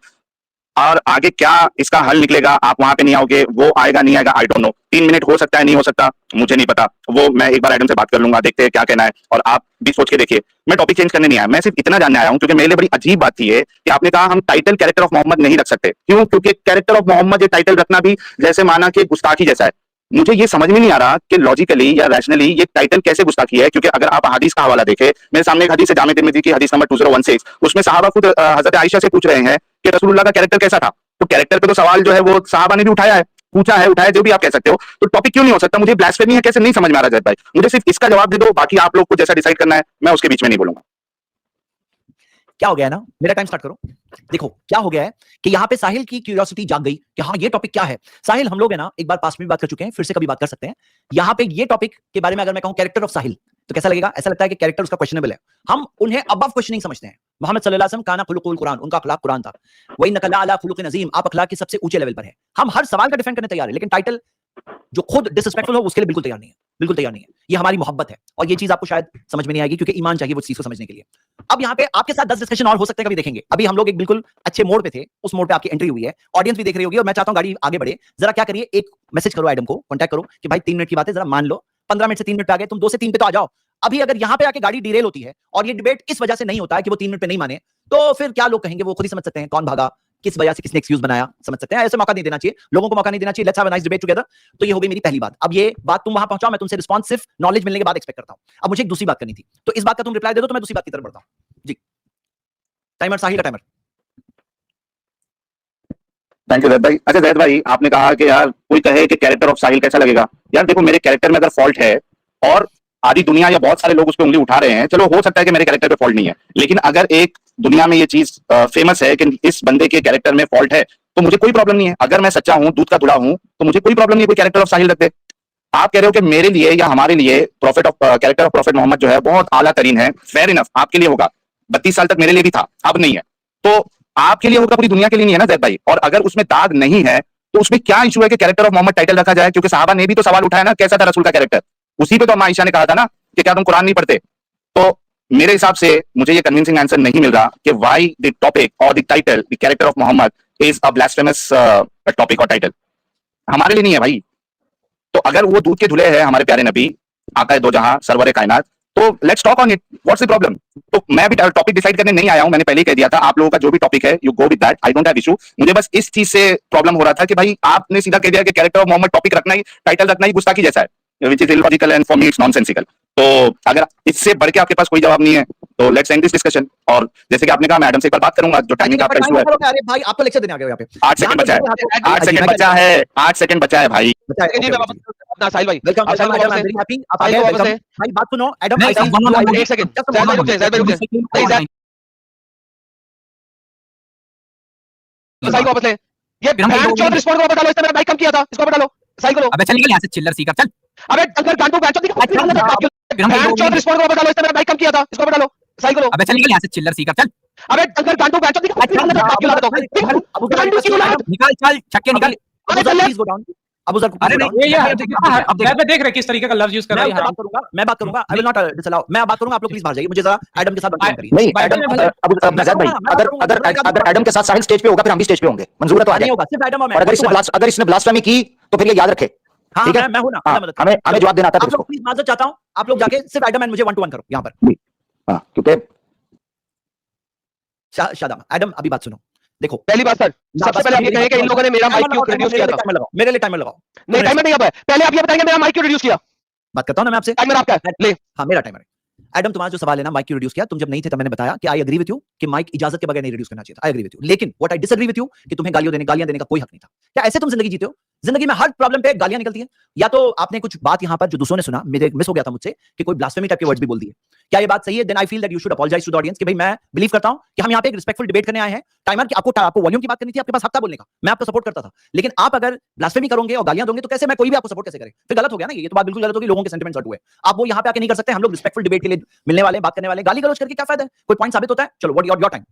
और आगे क्या इसका हल निकलेगा, आप वहां पे नहीं आओगे, वो आएगा नहीं आएगा, आई डोंट नो। 3 मिनट हो सकता है, नहीं हो सकता, मुझे नहीं पता, वो मैं एक बार एडम से बात कर लूंगा, देखते हैं क्या कहना है, और आप भी सोच के देखिए। मैं टॉपिक चेंज करने नहीं आया, मैं सिर्फ इतना जानने आया हूँ, क्योंकि मेरे लिए बड़ी अजीब बात थी ये कि आपने कहा हम टाइटल कैरेक्टर ऑफ मोहम्मद नहीं रख सकते। क्यों? क्योंकि कैरेक्टर ऑफ मोहम्मद ये टाइटल रखना भी जैसे माना कि गुस्ताखी जैसा है। मुझे ये समझ में नहीं आ रहा कि लॉजिकली या रैशनली ये टाइटल कैसे गुस्ताखी है, क्योंकि अगर आप हदीस का हवाला देखें, मेरे सामने एक हदीस है जामे तिर्मिज़ी की हदीस नंबर 2016, उसमें सहाबा खुद हजरत आयशा से पूछ रहे हैं कि रसूलुल्लाह का कैरेक्टर कैसा था। तो कैरेक्टर पे तो सवाल जो है वो सहाबा ने भी उठाया है, पूछा है, उठाया, जो भी आप कह सकते हो। तो टॉपिक क्यों नहीं हो सकता? मुझे ब्लास्फेमी है कैसे, नहीं समझ में आ रहा जैद भाई, मुझे सिर्फ इसका जवाब दे दो, बाकी आप लोग को जैसा डिसाइड करना है मैं उसके बीच में नहीं बोलूंगा। क्या हो गया है ना, मेरा टाइम स्टार्ट करो। देखो क्या हो गया है कि यहाँ पे साहिल की क्यूरियोसिटी जाग गई कि हाँ ये टॉपिक क्या है। साहिल, हम लोग है ना एक बार पास में भी बात कर चुके हैं, फिर से कभी बात कर सकते हैं। यहाँ पे ये टॉपिक के बारे में अगर मैं कहूँ कैरेक्टर ऑफ साहिल, तो कैसा लगेगा? ऐसा लगता है कि कैरेक्टर उसका क्वेश्चनेबल है। हम उन्हें अबव क्वेश्चनिंग समझते हैं। मोहम्मद सल्लल्लाहु अलैहि वसल्लम काना खुलुकुल कुरान, उनका अखलाक कुरान था। वही नकला अला खुलुकिन अजीम, आप अखलाक के सबसे ऊंचे लेवल पर है। हम हर सवाल का डिफेंड करने तैयार है, लेकिन टाइटल जो खुद डिसरिस्पेक्टफुल हो उसके लिए बिल्कुल तैयार नहीं है, बिल्कुल तैयार नहीं है। ये हमारी मोहब्बत है, और ये चीज आपको शायद समझ में नहीं आएगी, क्योंकि ईमान चाहिए वो चीज को समझने के लिए। अब यहाँ पे आपके साथ 10 डिस्कशन और हो सकते हैं, कभी देखेंगे। अभी हम लोग एक बिल्कुल अच्छे मोड पे थे, उस मोड पे आपकी एंट्री हुई है, ऑडियंस भी देख रही होगी, और मैं चाहता हूँ गाड़ी आगे बढ़े। जरा क्या करिए, एक मैसेज करो एडम को, कॉन्टैक्ट करो कि भाई 3 मिनट की बात है, जरा मान लो 15 मिनट से 3 मिनट पे आ गए, तुम 2 से 3 पे तो आ जाओ। अभी अगर यहाँ पे आके गाड़ी डिरेल होती है और ये डिबेट इस वजह से नहीं होता है कि वो 3 मिनट पे नहीं माने, तो फिर क्या लोग कहेंगे वो खुद ही समझ सकते हैं, कौन भागा, किस वजह से किसने एक्सक्यूज बनाया, समझ सकते हैं। ऐसे मौका नहीं देना चाहिए, लोगों को मौका नहीं देना चाहिए। Let's have a nice debate together. तो ये हो गई मेरी पहली बात। अब ये बात तुम वहां पहुंचाओ, मैं तुमसे रिस्पांस सिर्फ नॉलेज मिलने के बाद एक्सपेक्ट करता हूं। अब मुझे एक दूसरी बात करनी थी, तो इस बात का तुम रिप्लाई दे दो, तो मैं दूसरी बात की तरफ बढ़ता हूं। जी, टाइमर, साहिल का टाइमर। थैंक यू जैद भाई। अच्छा जैद भाई, आपने कहा कि यार कोई कहे कि कैरेक्टर ऑफ साहिल कैसा लगेगा। यार देखो, मेरे कैरेक्टर में अगर फॉल्ट है और आधी दुनिया या बहुत सारे लोग उस पर उंगली उठा रहे हैं, चलो हो सकता है कि मेरे कैरेक्टर पे फॉल्ट नहीं है, लेकिन अगर एक दुनिया में ये चीज फेमस है कि इस बंदे के कैरेक्टर में फॉल्ट है, तो मुझे कोई प्रॉब्लम नहीं है। अगर मैं सच्चा हूं, दूध का धुला हूं, तो मुझे कोई प्रॉब्लम नहीं है कोई कैरेक्टर ऑफ साहिल रख दे। आप कह रहे हो कि मेरे लिए या हमारे लिए कैरेक्टर ऑफ प्रॉफेट मोहम्मद जो है बहुत आला तरीन है, फेयर इनफ, आपके लिए होगा। 32 साल तक मेरे लिए भी था, अब नहीं है, तो आपके लिए होगा, पूरी दुनिया के लिए नहीं है ना जैद भाई। और अगर उसमें दाग नहीं है तो उसमें क्या इशू है कि कैरेक्टर ऑफ मोहम्मद टाइटल रखा जाए? क्योंकि साहबा ने भी तो सवाल उठाया ना, कैसा था रसूल का कैरेक्टर। उसी पे तो अम्मा आयशा ने कहा था ना कि क्या तुम कुरान नहीं पढ़ते। तो मेरे हिसाब से मुझे ये कन्विंसिंग आंसर नहीं मिल रहा कि व्हाई द टॉपिक और the title the character of Muhammad is a blasphemous topic और टाइटल। हमारे लिए नहीं है भाई। तो अगर वो दूध के धुले है हमारे प्यारे नबी आका दो जहां सरवर कायनात, तो let's talk on it, what's the problem. तो मैं भी टॉपिक डिसाइड करने नहीं आया हूं, मैंने पहले ही कह दिया था आप लोगों का जो भी टॉपिक है you go with that, I don't have issue. मुझे बस इस चीज से प्रॉब्लम हो रहा था कि भाई आपने सीधा कह दिया कि कैरेक्टर ऑफ मोहम्मद टॉपिक रखना ही, टाइटल रखना ही गुस्ताखी जैसा है, which is illogical and for me it's nonsensical. तो अगर इससे बढ़ के आपके पास कोई जवाब नहीं है तो लेट्स एंड दिस डिस्कशन। और जैसे कि आपने कहा मैं एडम से एक बार बात करूंगा, जो टाइमिंग का आपका इशू है। अरे भाई आपको लेक्चर देने आ गए हो यहाँ पे। 8 सेकंड बचा है, 8 सेकंड बचा है, 8 सेकंड बचा है भाई। जी, मैं वापस अपना साहिल भाई, वेलकम आप साहिल को वापस ले। साहिल को वापस ले। भाई बात सुनो एडम, नहीं, एक सेकंड, साहिल भाई रुक जाए, साहिल भाई रुक जाए। नहीं, साहिल को वापस ले। ये बैंड चौथ रिस्पॉन्ड को वापस डालो, इसने मेरा माइक कम किया था, इसको वापस डालो। साहिल को लो। अबे चल निकल यहाँ से चिल्लर सीकर चल। अबे अंदर गांडू बैंड चौथ बैंड चौथ रिस्पॉन्ड को वापस डालो, इसने मेरा माइक कम किया था, इसको वापस डालो। साहिल को लो। अबे चल निकल यहाँ से चिल्लर सीकर चल। अबे अंदर गांडू बैंड चौथ निकाल चल छक्के निकाल। Please go down. Abu sir अरे नहीं ये देख रहे किस तरीके का लफ्ज यूज कर रहा है। मैं बात करूंगा, आई विल नॉट डिसअलाउ। मैं बात करूंगा, आप लोग प्लीज बाहर जाइए, मुझे जरा एडम के साथ बात करिए। नहीं ज़ैद भाई, अगर एडम के साथ साहिल स्टेज पे होगा फिर हम भी स्टेज पे होंगे, मंजूर है तो आ नहीं जाए। होगा, सिर्फ एडम और मैं। और अगर इसने ब्लास्फेमी की तो फिर ये याद रखे, हाँ, ठीक है? मैं हूं ना, हाँ, मदद हमें जवाब देना आता है आप लोग प्लीज माजरत चाहता हूं, आप लोग जाके सिर्फ एडम एंड मुझे 1 to 1 करो यहां पर। हाँ, क्योंकि शादाब एडम अभी बात सुनो, देखो पहली बात सर, सबसे पहले आप ये कहें कि इन लोगों ने मेरा माइक क्यों रिड्यूस किया था। मेरे लिए टाइमर लगाओ। नहीं टाइमर नहीं, अब पहले आप ये बताएंगे मेरा माइक क्यों रिड्यूस किया। बात करता हूं ना मैं आपसे। टाइमर आपका है, ले। हाँ मेरा टाइमर है। एडम तुम्हारा जो सवाल है ना माइक क्यों रिड्यूस किया, तुम जब नहीं थे तब मैंने बताया कि आई एग्री विद यू कि माइक इजाजत के बगैर नहीं रिड्यूस करना चाहिए था। आई एग्री विद यू, लेकिन what I disagree with you कि तुम्हें गालियां देने का कोई हक नहीं था। क्या ऐसे तुम जिंदगी जीते हो? जिंदगी में हर प्रॉब्लम पे गालियां निकलती हैं। या तो आपने कुछ बात यहां पर जो दूसरों ने सुना, मेरे मिस हो गया था मुझसे कि कोई ब्लास्फेमी टाइप के वर्ड्स भी बोल दिए। क्या ये बात सही है? Then I feel that you should apologise to the audience कि भाई मैं बिलीव करता हूं कि हम यहां पे एक रिस्पेक्टफुल डिबेट करने आए हैं। टाइमर की आपको वॉल्यूम की बात करनी थी, आपके पास हक था बोलने का, मैं आपको सपोर्ट करता था। लेकिन आप अगर ब्लास्फेमी करोगे और गालियां दोगे तो कैसे मैं कोई भी आपको सपोर्ट कैसे करे? फिर गलत हो गया ना, ये तो बात बिल्कुल गलत होगी। लोगों के सेंटिमेंट्स हर्ट हुए, आप वो यहां पे आके नहीं कर सकते। हम लोग रिस्पेक्टफुल डिबेट के लिए मिलने वाले, बात करने वाले, गाली गलौज करके क्या फायदा है? कोई पॉइंट साबित होता है? चलो व्हाट योर टाइम।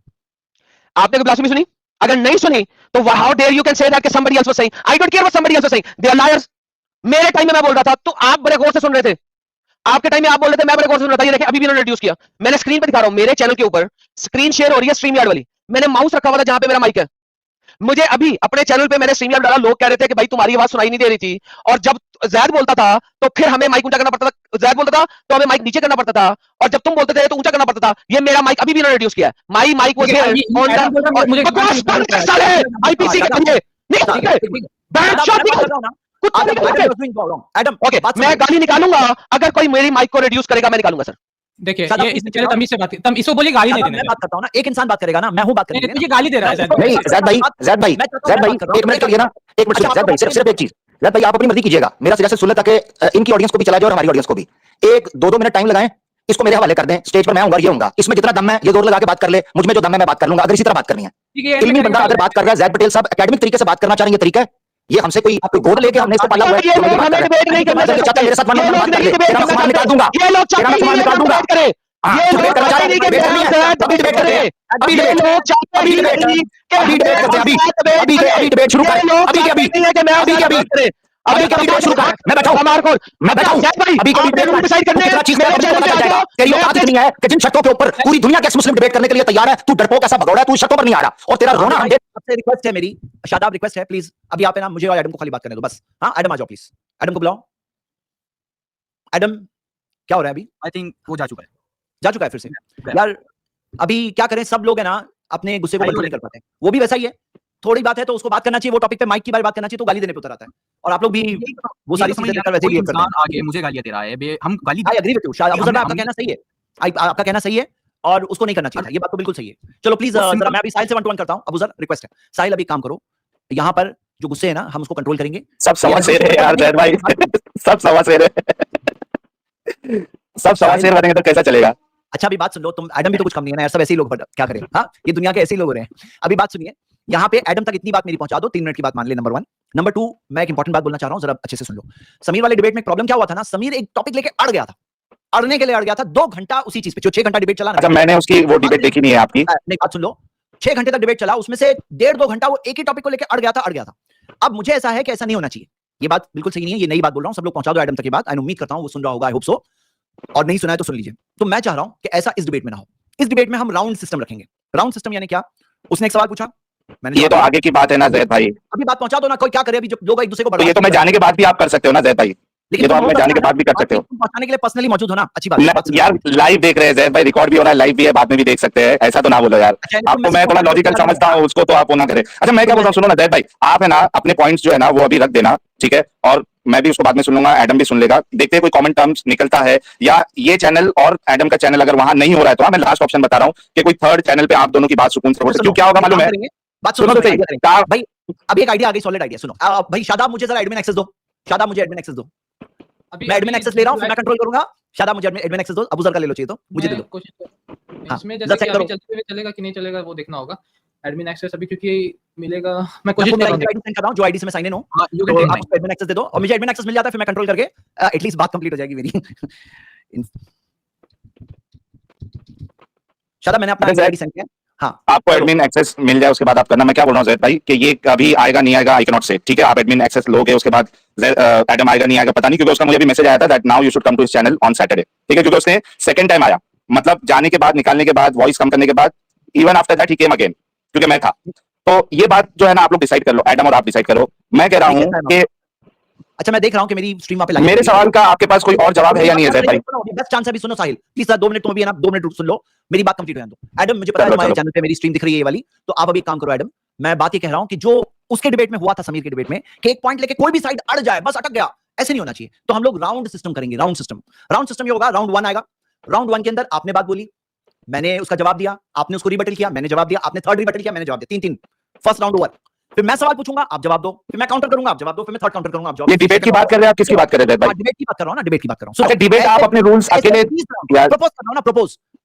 आपने कोई ब्लास्फेमी सुनी? अगर नहीं सुनी तो how dare you can say that कि somebody else was saying, I don't care what somebody else was saying, they are liars। मेरे टाइम में मैं बोल रहा था तो आप बड़े गौर से सुन रहे थे, आपके टाइम में आप बोल रहे थे, मैं बड़े गौर से सुन रहा था। ये देखिए अभी भी इन्होंने रिड्यूस किया। मैंने स्क्रीन पे दिखा रहा हूं, मेरे चैनल के ऊपर स्क्रीन शेयर हो रही है स्ट्रीम यार्ड वाली, मैंने माउस रखा हुआ था जहां पे मेरा माइक है। मुझे अभी अपने चैनल पे मैंने स्ट्रीम यार्ड डाला, लोग कह रहे थे कि भाई तुम्हारी आवाज सुनाई नहीं दे रही थी, और जब जैद बोलता था तो फिर हमें माइक ऊंचा करना पड़ता था, जैद बोलता था तो हमें माइक नीचे करना पड़ता था, और जब तुम बोलते थे तो ऊंचा करना पड़ता था। ये मेरा माइक अभी भी इन्होंने रिड्यूस किया है। माई माइक वो आईपीसी के लिए एडम ओके, मैं गाली निकालूंगा अगर कोई मेरी माइक को रिड्यूस करेगा, मैं निकालूंगा सर। देखिए ये इससे पहले तमीज से बात, तम इसको बोलिए गाली नहीं देने। मैं बात करता हूं ना, एक इंसान बात करेगा ना, मैं हूं बात करने के लिए। ये गाली दे रहा है नहीं ज़ैद भाई, एक मिनट के लिए ना, एक मिनट, ज़ैद भाई सिर्फ एक चीज, ज़ैद भाई आप अपनी मर्जी कीजिएगा, मेरा सजेशन सुन ले ताकि इनकी ऑडियंस को भी चला जाए और हमारी ऑडियंस को भी। 1-2 मिनट टाइम लगाएं, इसको मेरे हवाले कर दें, स्टेज पर मैं आऊंगा, ये होऊंगा, इसमें जितना दम है ये जोर लगा के बात कर ले, मुझ में जो दम है मैं बात कर लूंगा। अगर इसी तरह बात करनी है, इल्मी बंदा अगर बात कर रहा है, ज़ैद पटेल साहब एकेडमिक तरीके से बात करना चाह रहे हैं, ये तरीका है? ये हमसे कोई गोद लेके हमने इसको पाला हुआ है, चाचा मेरे साथ 1 मिनट बात कर ले, तेरा मैं सामान निकाल दूंगा, तेरा मैं सामान निकाल दूंगा। डिबेट करना चाह रहे हैं, डिबेट करनी है, अभी डिबेट करते हैं, अभी डिबेट करते हैं, अभी डिबेट शुरू करें, अभी डिबेट शुरू कर। मैं बैठा अभी तेरी औकात इतनी है कि जिन शर्तों के ऊपर पूरी दुनिया के मुस्लिम डिबेट करने के लिए तैयार है, तू डरपोक ऐसा भगौड़ा है, तू शर्तों पर नहीं आ रहा, और तेरा रोना आपसे रिक्वेस्ट है मेरी, शादाब रिक्वेस्ट है प्लीज, अभी आप है ना मुझे और एडम को खाली बात करने दो बस। हाँ एडम आ जाओ प्लीज, एडम को बुलाओ। एडम क्या हो रहा है अभी? आई थिंक वो जा चुका है फिर से। यार अभी क्या करें, सब लोग है ना अपने गुस्से को कंट्रोल नहीं कर पाते, वो भी वैसा ही है। थोड़ी बात है तो उसको बात करना चाहिए, वो टॉपिक पे माइक की बार बात करना चाहिए तो गाली देने पे उतर आता है। और आप लोग भी वो सारी चीजें लेकर वैसे ही करते हैं। आगे मुझे गालियां दे रहा है, हम गाली। I agree with you Shadab, आपका कहना सही है, आपका कहना सही है, और उसको नहीं करना चाहिए था, ये बात तो बिल्कुल सही है। चलो प्लीज जरा मैं अभी साहिल से 1 to 1 करता हूं। अबू सर रिक्वेस्ट है, साहिल अभी काम करो, यहाँ पर जो गुस्से है ना हम उसको कंट्रोल करेंगे। सब सवा शेर है यार ज़ैद भाई, सब सवा शेर है, सब सवा शेर बनेंगे तो कैसा चलेगा? अच्छा अभी बात सुन लो, तुम एडम भी तो कुछ कम नहीं है ना यार, सब ऐसे ही लोग, क्या करें। हाँ ये दुनिया के ऐसे ही लोग हो रहे हैं। अभी बात सुनिए, यहाँ पे एडम तक इतनी बात मेरी पहुंचा दो, 3 मिनट की बात मान ले, नंबर 1। नंबर 2 मैं एक इंपॉर्टेंट बात बोलना चाह रहा हूँ, जरा अच्छे से सुन लो। समीर वाले डिबेट में प्रॉब्लम क्या हुआ था ना, समीर एक टॉपिक लेके अड़ गया था, अड़ने के लिए अड़ गया था 2 घंटा उसी चीज पे, जो 6 घंटा डिबेट चला ना। अच्छा मैंने उसकी वो डिबेट देखी नहीं है आपकी। नहीं बात सुन लो, 6 घंटे तक डिबेट चला, उसमें से 1.5-2 घंटा वो एक ही टॉपिक को लेकर अड़ गया था। अब मुझे ऐसा है कि ऐसा नहीं होना चाहिए, ये बात बिल्कुल सही नहीं है, ये नई बात बोल रहा हूँ, सब लोग पहुंचा दो एडम तक ये बात। आई उम्मीद करता हूँ वो सुन रहा होगा, आई होप सो। और नहीं सुना है तो सुन लीजिए। तो मैं चाह रहा हूं कि ऐसा इस डिबेट में ना हो। इस डिबेट में हम राउंड सिस्टम रखेंगे। राउंड सिस्टम यानी क्या? उसने एक सवाल पूछा, मैंने ये तो आगे की बात है ना जैद भाई, अभी बात पहुंचा दो ना, कोई क्या करे अभी, जो लोग एक दूसरे को तो ये तो मैं जाने के बाद भी आप कर सकते हो ना जैद भाई, ये तो आप मैं जाने के बाद भी कर सकते हो। पहुंचाने के लिए पर्सनली मौजूद हो ना, अच्छी बात है। यार लाइव देख रहे हैं जैद भाई, रिकॉर्ड भी हो रहा है, लाइव भी है, बाद में भी देख सकते हैं, ऐसा तो ना बोलो यार। आपको मैं थोड़ा लॉजिकल समझता हूँ, उसको तो आप वो ना करें। अच्छा मैं क्या बोल रहा हूँ, सुनो ना जैद भाई, आप है ना अपने पॉइंट्स जो है ना वो अभी रख देना, ठीक है, और मैं भी उसको बाद में सुन लूंगा, एडम भी सुन लेगा, देखते हैं कोई कॉमन टर्म्स निकलता है, या ये चैनल और एडम का चैनल अगर वहां नहीं हो रहा है तो मैं लास्ट ऑप्शन बता रहा हूँ कि कोई थर्ड चैनल पे आप दोनों की बात सुकून से हो सकती है। क्या होगा मालूम है, बात सुनो तो सही भाई, अभी एक आइडिया आ गई, सॉलिड आइडिया। सुनो भाई, शादाब मुझे जरा एडमिन एक्सेस दो, शादाब मुझे एडमिन एक्सेस दो, मैं एडमिन एक्सेस ले रहा हूं, फिर मैं कंट्रोल करूंगा। शादाब मुझे एडमिन एक्सेस दो, अबू जर का ले लो चाहिए तो मुझे दे दो। इसमें जैसे कि अभी चलते हुए चलेगा कि नहीं चलेगा वो देखना होगा। एडमिन एक्सेस अभी क्योंकि मिलेगा, मैं कोशिश कर रहा हूं जो आईडी से मैं साइन इन हूं, तो आप एडमिन एक्सेस दे दो, और मुझे एडमिन एक्सेस मिल जाता है, फिर मैं कंट्रोल करके एटलीस्ट बात कंप्लीट हो जाएगी मेरी। शादाब मैंने अपना आईडी सेंड किया। हाँ, आपको एडमिन एक्सेस मिल जाए उसके बाद आप करना। मैं क्या बोल रहा हूँ जैद भाई कि ये अभी आएगा नहीं आएगा आई कैन नॉट से, ठीक है, आप एडमिन एक्सेस लोगे उसके बाद एडम आएगा नहीं आएगा पता नहीं, क्योंकि उसका मुझे भी मैसेज आया था that now you should come to his channel on Saturday, ठीक है, क्योंकि उसने सेकंड टाइम आया, मतलब जाने के बाद, निकालने के बाद, वॉइस कम करने के बाद, even after that he came again, क्योंकि मैं था। तो ये बात जो है ना आप लोग डिसाइड कर लो, एडम और आप डिसाइड करो। मैं कह रहा हूँ कि अच्छा मैं देख रहा हूं कि मेरी स्ट्रीम वहां पे लगी, मेरे सवाल का आपके पास कोई और जवाब है या नहीं है जैद भाई? बेस्ट चांस है अभी, सुनो साहिल प्लीज सर 2 मिनट तुम भी है ना, 2 मिनट सुन लो, मेरी बात कंप्लीट हो जाने दो। एडम मुझे पता है हमारे चैनल पे मेरी स्ट्रीम दिख रही है ये वाली, तो आप अभी एक काम करो एडम, मैं बात ये कह रहा हूं कि जो उसके डिबेट में हुआ था, समीर के डिबेट में, कि एक पॉइंट लेके कोई भी साइड अड़ जाए, बस अटक गया, ऐसे नहीं होना चाहिए। तो हम लोग राउंड सिस्टम करेंगे, राउंड सिस्टम ये होगा, राउंड 1 आएगा, राउंड 1 के अंदर आपने बात बोली, मैंने उसका जवाब दिया, आपने उसको रिबटल किया, मैंने जवाब दिया, आपने थर्ड रिबटल किया, मैंने जवाब दिया, 3-3, फर्स्ट राउंड ओवर। फिर मैं सवाल पूछूंगा, आप जवाब दो, फिर मैं काउंटर करूंगा, आप जवाब दो, फिर मैं थर्ड काउंटर करूंगा, आप जवाब। ये डिबेट की बात कर रहे हैं आप? किसकी बात कर रहे हैं भाई? डिबेट की बात कर रहा हूं ना, डिबेट की बात कर रहा हूं। अच्छा डिबेट आप अपने रूल्स अकेले प्रपोज कर रहा हूं ना, प्रपोज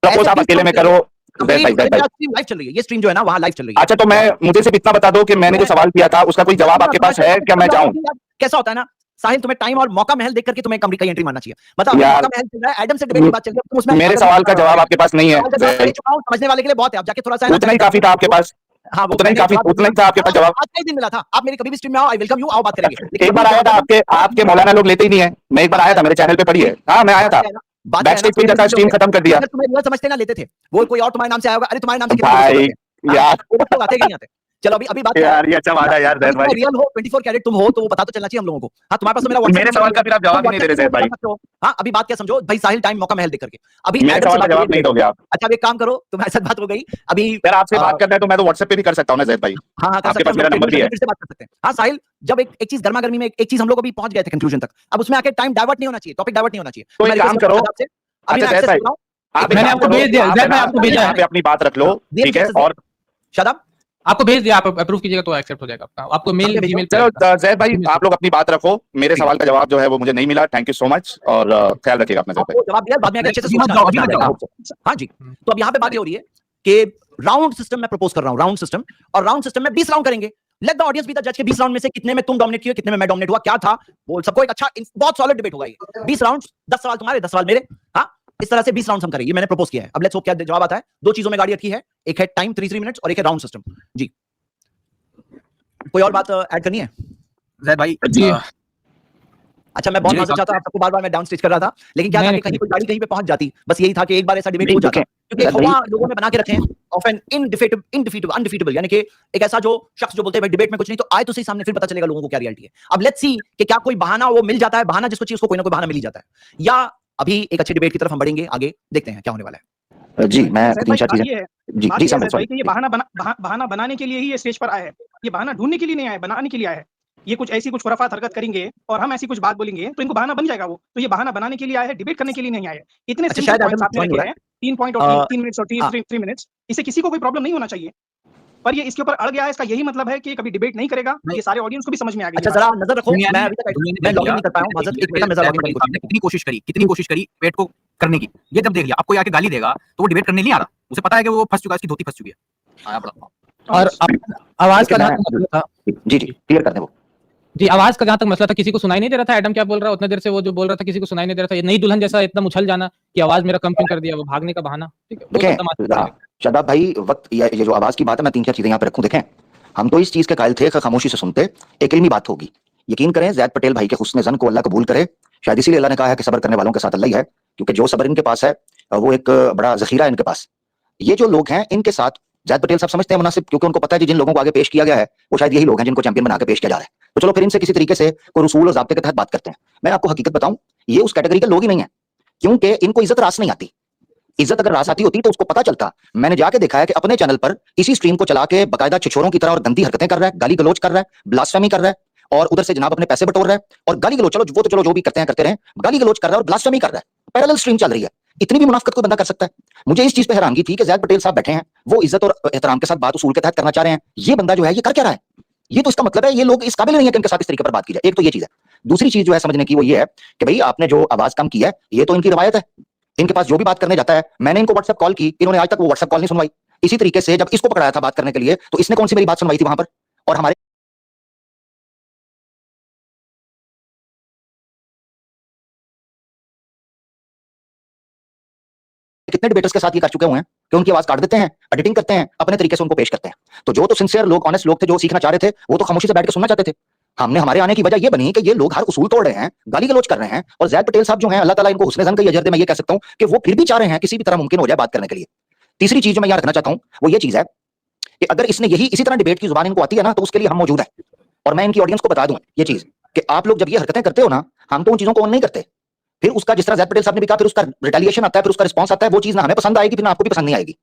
आप अकेले में करो। लाइव चल रही है, ये स्ट्रीम जो है ना वहां लाइव चल रही है। अच्छा तो मैं मुझे सिर्फ इतना बता दो कि मैंने जो सवाल किया था उसका कोई जवाब आपके पास है क्या? मैं चाहूं कैसा होता है ना साहिल, तुम्हें टाइम और मौका महल देख करके तुम्हें कमरी का एंट्री मारना चाहिए। बताओ मौका महल चल रहा है, एडम से डिबेट की बात चल रही है, उसमें मेरे सवाल का जवाब आपके पास नहीं है, समझने वाले के लिए बहुत है, आप जाके थोड़ा सा उतना ही काफी था आपके पास। हाँ उतना ही काफी, उतना ही था आपके पास जवाब। आज का ही दिन मिला था, आप मेरी कभी भी स्ट्रीम में आओ, आई वेलकम यू, आओ बात करेंगे। एक बार आया था आपके मौलाना लोग लेते ही नहीं है, मैं एक बार आया था, मेरे चैनल पे पड़ी है, हाँ मैं आया था, बैक स्टेज पे जाकर स्ट्रीम खत्म कर दिया। तुम्हें समझते ना लेते थे, वो कोई और तुम्हारे नाम से आया होगा, अरे तुम्हारे नाम से भाई यार आते कि नहीं आते। चलो अभी बात यार, ये अच्छा वादा यार जैद भाई, रियल हो 24 कैरेट तुम हो तो वो पता तो चलना चाहिए हम लोगों को। हाँ तुम्हारे पास तो मेरा मेरे सवाल का फिर आप जवाब ही नहीं दे रहे जैद भाई। हाँ अभी बात क्या समझो भाई, साहिल टाइम मौका महल देख करके अभी मेरे सवाल का जवाब नहीं दोगे आप। अच्छा अब एक काम करो, तुम्हारे साथ बात हो गई अभी, अगर आपसे बात करना है तो मैं तो व्हाट्सएप पे भी कर सकता हूँ ना जैद भाई। हाँ आपके पास मेरा नंबर भी है, फिर से बात कर सकते हैं। हाँ साहिल, जब एक चीज गर्मा गर्मी में एक चीज हम लोग अभी पहुंच गए थे कंक्लूजन तक, अब उसमें आके टाइम डाइवर्ट नहीं होना चाहिए, टॉपिक डाइवर्ट नहीं होना चाहिए। तो एक काम करो, मैंने आपको भेज दिया, मैं आपको भेजा है, अपनी बात रख लो, ठीक है, और शादाब आपको भेज दिया, आप अप्रूव कीजिएगा तो एक्सेप्ट हो जाएगा आपका, आपको मेल ईमेल। चलो जैद भाई आप लोग अपनी बात रखो, मेरे सवाल का जवाब जो है वो मुझे नहीं मिला, थैंक यू सो मच, और ख्याल रखिएगा अपना जैद भाई। जवाब दिया, बाद में अच्छे से सोचना। हाँ जी, तो अब यहाँ पे बात ये हो रही है कि राउंड सिस्टम मैं प्रपोज कर रहा हूँ, राउंड सिस्टम, और राउंड सिस्टम में 20 राउंड करेंगे। Let the audience be the जज के 20 राउंड में से कितने में तुम डोमिनेट किए, कितने में मैं डोमिनेट हुआ, क्या था वो सबको एक अच्छा बहुत सॉलिड डिबेट होगा ये। 20 राउंड, 10 सवाल तुम्हारे 10 सवाल मेरे, हाँ इस तरह से 20 राउंड हम करेंगे, मैंने प्रपोज किया है। अब लेट्स होप क्या जवाब आता है। 2 चीजों में गाड़ी रखी है, एक है टाइम 3 मिनट्स और एक है राउंड सिस्टम। जी कोई और बात ऐड करनी है जैद भाई? जी अच्छा मैं बहुत माजूर चाहता हूं, आपको बार-बार मैं डाउन स्टेज कर रहा था, लेकिन क्या था कि कहीं कोई गाड़ी कहीं पे पहुंच जाती, बस यही था कि एक बार ऐसा डिबेट हो जाता, क्योंकि हवा लोगों ने बना के रखे हैं ऑफ एन अनडिफीटेबल, यानी कि एक ऐसा जो शख्स जो बोलते हैं भाई डिबेट में कुछ नहीं, तो आए तो सही सामने, फिर पता चलेगा लोगों को क्या रियलिटी है। अब लेट्स सी कि क्या कोई बहाना वो मिल जाता है, बहाना जिसको चाहिए उसको कोई ना कोई बहाना मिल ही जाता है, या अभी एक अच्छे डिबेट की तरफ हम बढ़ेंगे, आगे देखते हैं क्या होने वाला है। जी मैं 3-4 चीजें जी समझ भाई कि ये बहाना बनाने के लिए ही ये स्टेज पर आए हैं, ये बहाना ढूंढने के लिए नहीं आए, बनाने के लिए आए हैं। ये कुछ ऐसी कुछ खुराफात हरकत करेंगे और हम ऐसी कुछ बात बोलेंगे तो इनको बहाना बन जाएगा वो, तो ये बहाना बनाने के लिए आए हैं, डिबेट करने के लिए नहीं आए हैं। इतने अच्छा, शायद पॉइंट्स आपने रखे हैं, 3 पॉइंट और 3 मिनट्स और 3 मिनट्स, इससे किसी को कोई प्रॉब्लम नहीं होना चाहिए, पर ये इसके ऊपर अड़ गया है, इसका यही मतलब है कि कभी डिबेट नहीं करेगा, ये सारे ऑडियंस को भी समझ में आ गया। अच्छा जरा नजर रखो, मैं अभी तक मैं लॉगिन नहीं कर पाया हूं, माजरत एक मिनट नजर लॉगिन करने की कितनी कोशिश करी पेट को करने की, ये जब देख लिया आपको आके गाली देगा तो वो डिबेट करने नहीं आ रहा, उसे पता है कि वो फंस चुका है, इसकी धोती फंस चुकी है। आया बड़ा और आवाज का जहां तक मसला था, जी क्लियर कर दे वो जी आवाज का जहां तक मसला था, किसी को सुनाई नहीं दे रहा था एडम क्या बोल रहा है, उतने देर से वो जो बोल रहा था किसी को सुनाई नहीं दे रहा था, ये नई दुल्हन जैसा एकदम उछल जाना कि आवाज मेरा कम क्यों कर दिया, वो भागने का बहाना। ठीक है देखें शादाब भाई, वक्त ये जो आवाज की बात है, मैं 3-4 चीजें यहाँ पे रखूं। देखें हम तो इस चीज के कायल थे कि खामोशी से सुनते, एक इल्मी बात होगी। यकीन करें जैद पटेल भाई के हुस्न ज़न को अल्लाह कबूल करे, शायद इसीलिए अल्लाह ने कहा है कि सब्र करने वालों के साथ अल्लाह ही है। क्योंकि जो सब्र इनके पास है वो एक बड़ा जखीरा है इनके पास। ये जो लोग हैं इनके साथ ज़ैद पटेल साहब समझते हैं मुनासिब, क्योंकि उनको पता है कि जिन लोगों को आगे पेश किया गया है वो शायद यही लोग हैं जिनको चैंपियन बना के पेश किया जा रहा है। तो चलो फिर इनसे किसी तरीके से कोई उसूल और ज़ाब्ते के तहत बात करते हैं। मैं आपको हकीकत बताऊं, ये उस कैटेगरी के लोग ही नहीं है, क्योंकि इनको इज्जत रास नहीं आती। इज्जत अगर रास आती होती तो उसको पता चलता। मैंने जाके देखा है कि अपने चैनल पर इसी स्ट्रीम को चला के बाकायदा छिछोरों की तरह और गंदी हरकतें कर रहा है, गाली गलोच कर रहा है, ब्लास्फेमी कर रहा है, और उधर से जनाब अपने पैसे बटोर रहा है और गाली गलोच, चलो वो तो चलो जो भी करते हैं करते रहे, गाली गलोच कर रहा है और ब्लास्फेमी कर रहा है। पैरेलल स्ट्रीम चल रही है। इतनी भी मुनाफिकत कोई बंदा कर सकता है? मुझे इस चीज पे हैरानगी थी कि ज़ैद पटेल साहब बैठे हैं, वो इज्जत और एहतराम के साथ बात उसूल के तहत करना चाह रहे हैं। ये बंदा जो है ये कर क्या रहा है? ये तो इसका मतलब है ये लोग इस काबिल नहीं है कि इनके साथ इस तरीके पर बात की जाए। एक तो ये चीज है। दूसरी चीज जो है समझने की वो ये है कि भाई आपने जो आवाज कम की है ये तो इनकी रवायत है। इनके पास जो भी बात करने जाता है, मैंने इनको व्हाट्सएप कॉल की, इन्होंने आज तक वो व्हाट्सएप कॉल नहीं सुनवाई। इसी तरीके से जब इसको पकड़ाया था बात करने के लिए तो इसने कौन सी मेरी बात सुनवाई थी वहां पर? और हमारे कितने डिबेटर्स के साथ ये कर चुके हुए हैं कि उनकी आवाज काट देते हैं, एडिटिंग करते हैं, अपने तरीके से उनको पेश करते हैं। तो जो तो सिंसियर लोग, ऑनेस्ट लोग थे, जो सीखना चाह रहे थे, वो तो खामोशी से बैठ के सुनना चाहते थे। हमने हमारे आने की वजह ये बनी कि ये लोग हर उसूल तोड़ रहे हैं, गाली गलोच कर रहे हैं, और ज़ैद पटेल साहब जो हैं अल्लाह ताला इनको हुस्न ज़न का अजर दे, मैं ये कह सकता हूं कि वो फिर भी चाह रहे हैं किसी भी तरह मुमकिन हो जाए बात करने के लिए। तीसरी चीज जो मैं यहाँ रखना चाहता हूँ वो ये चीज है कि अगर इसने यही इसी तरह डिबेट की जुबान इनको आती है ना तो उसके लिए हम मौजूद हैं। और मैं इनकी ऑडियंस को बता दूं ये चीज कि आप लोग जब ये हरकतें करते हो ना, हम तो उन चीजों को ऑन नहीं करते। फिर उसका जिस तरह ज़ैद पटेल साहब ने भी कहा, फिर उसका रिटेलिएशन आता है, फिर उसका रिस्पॉन्स आता है। वो चीज ना हमें पसंद आएगी, फिर ना आपको भी पसंद नहीं आएगी।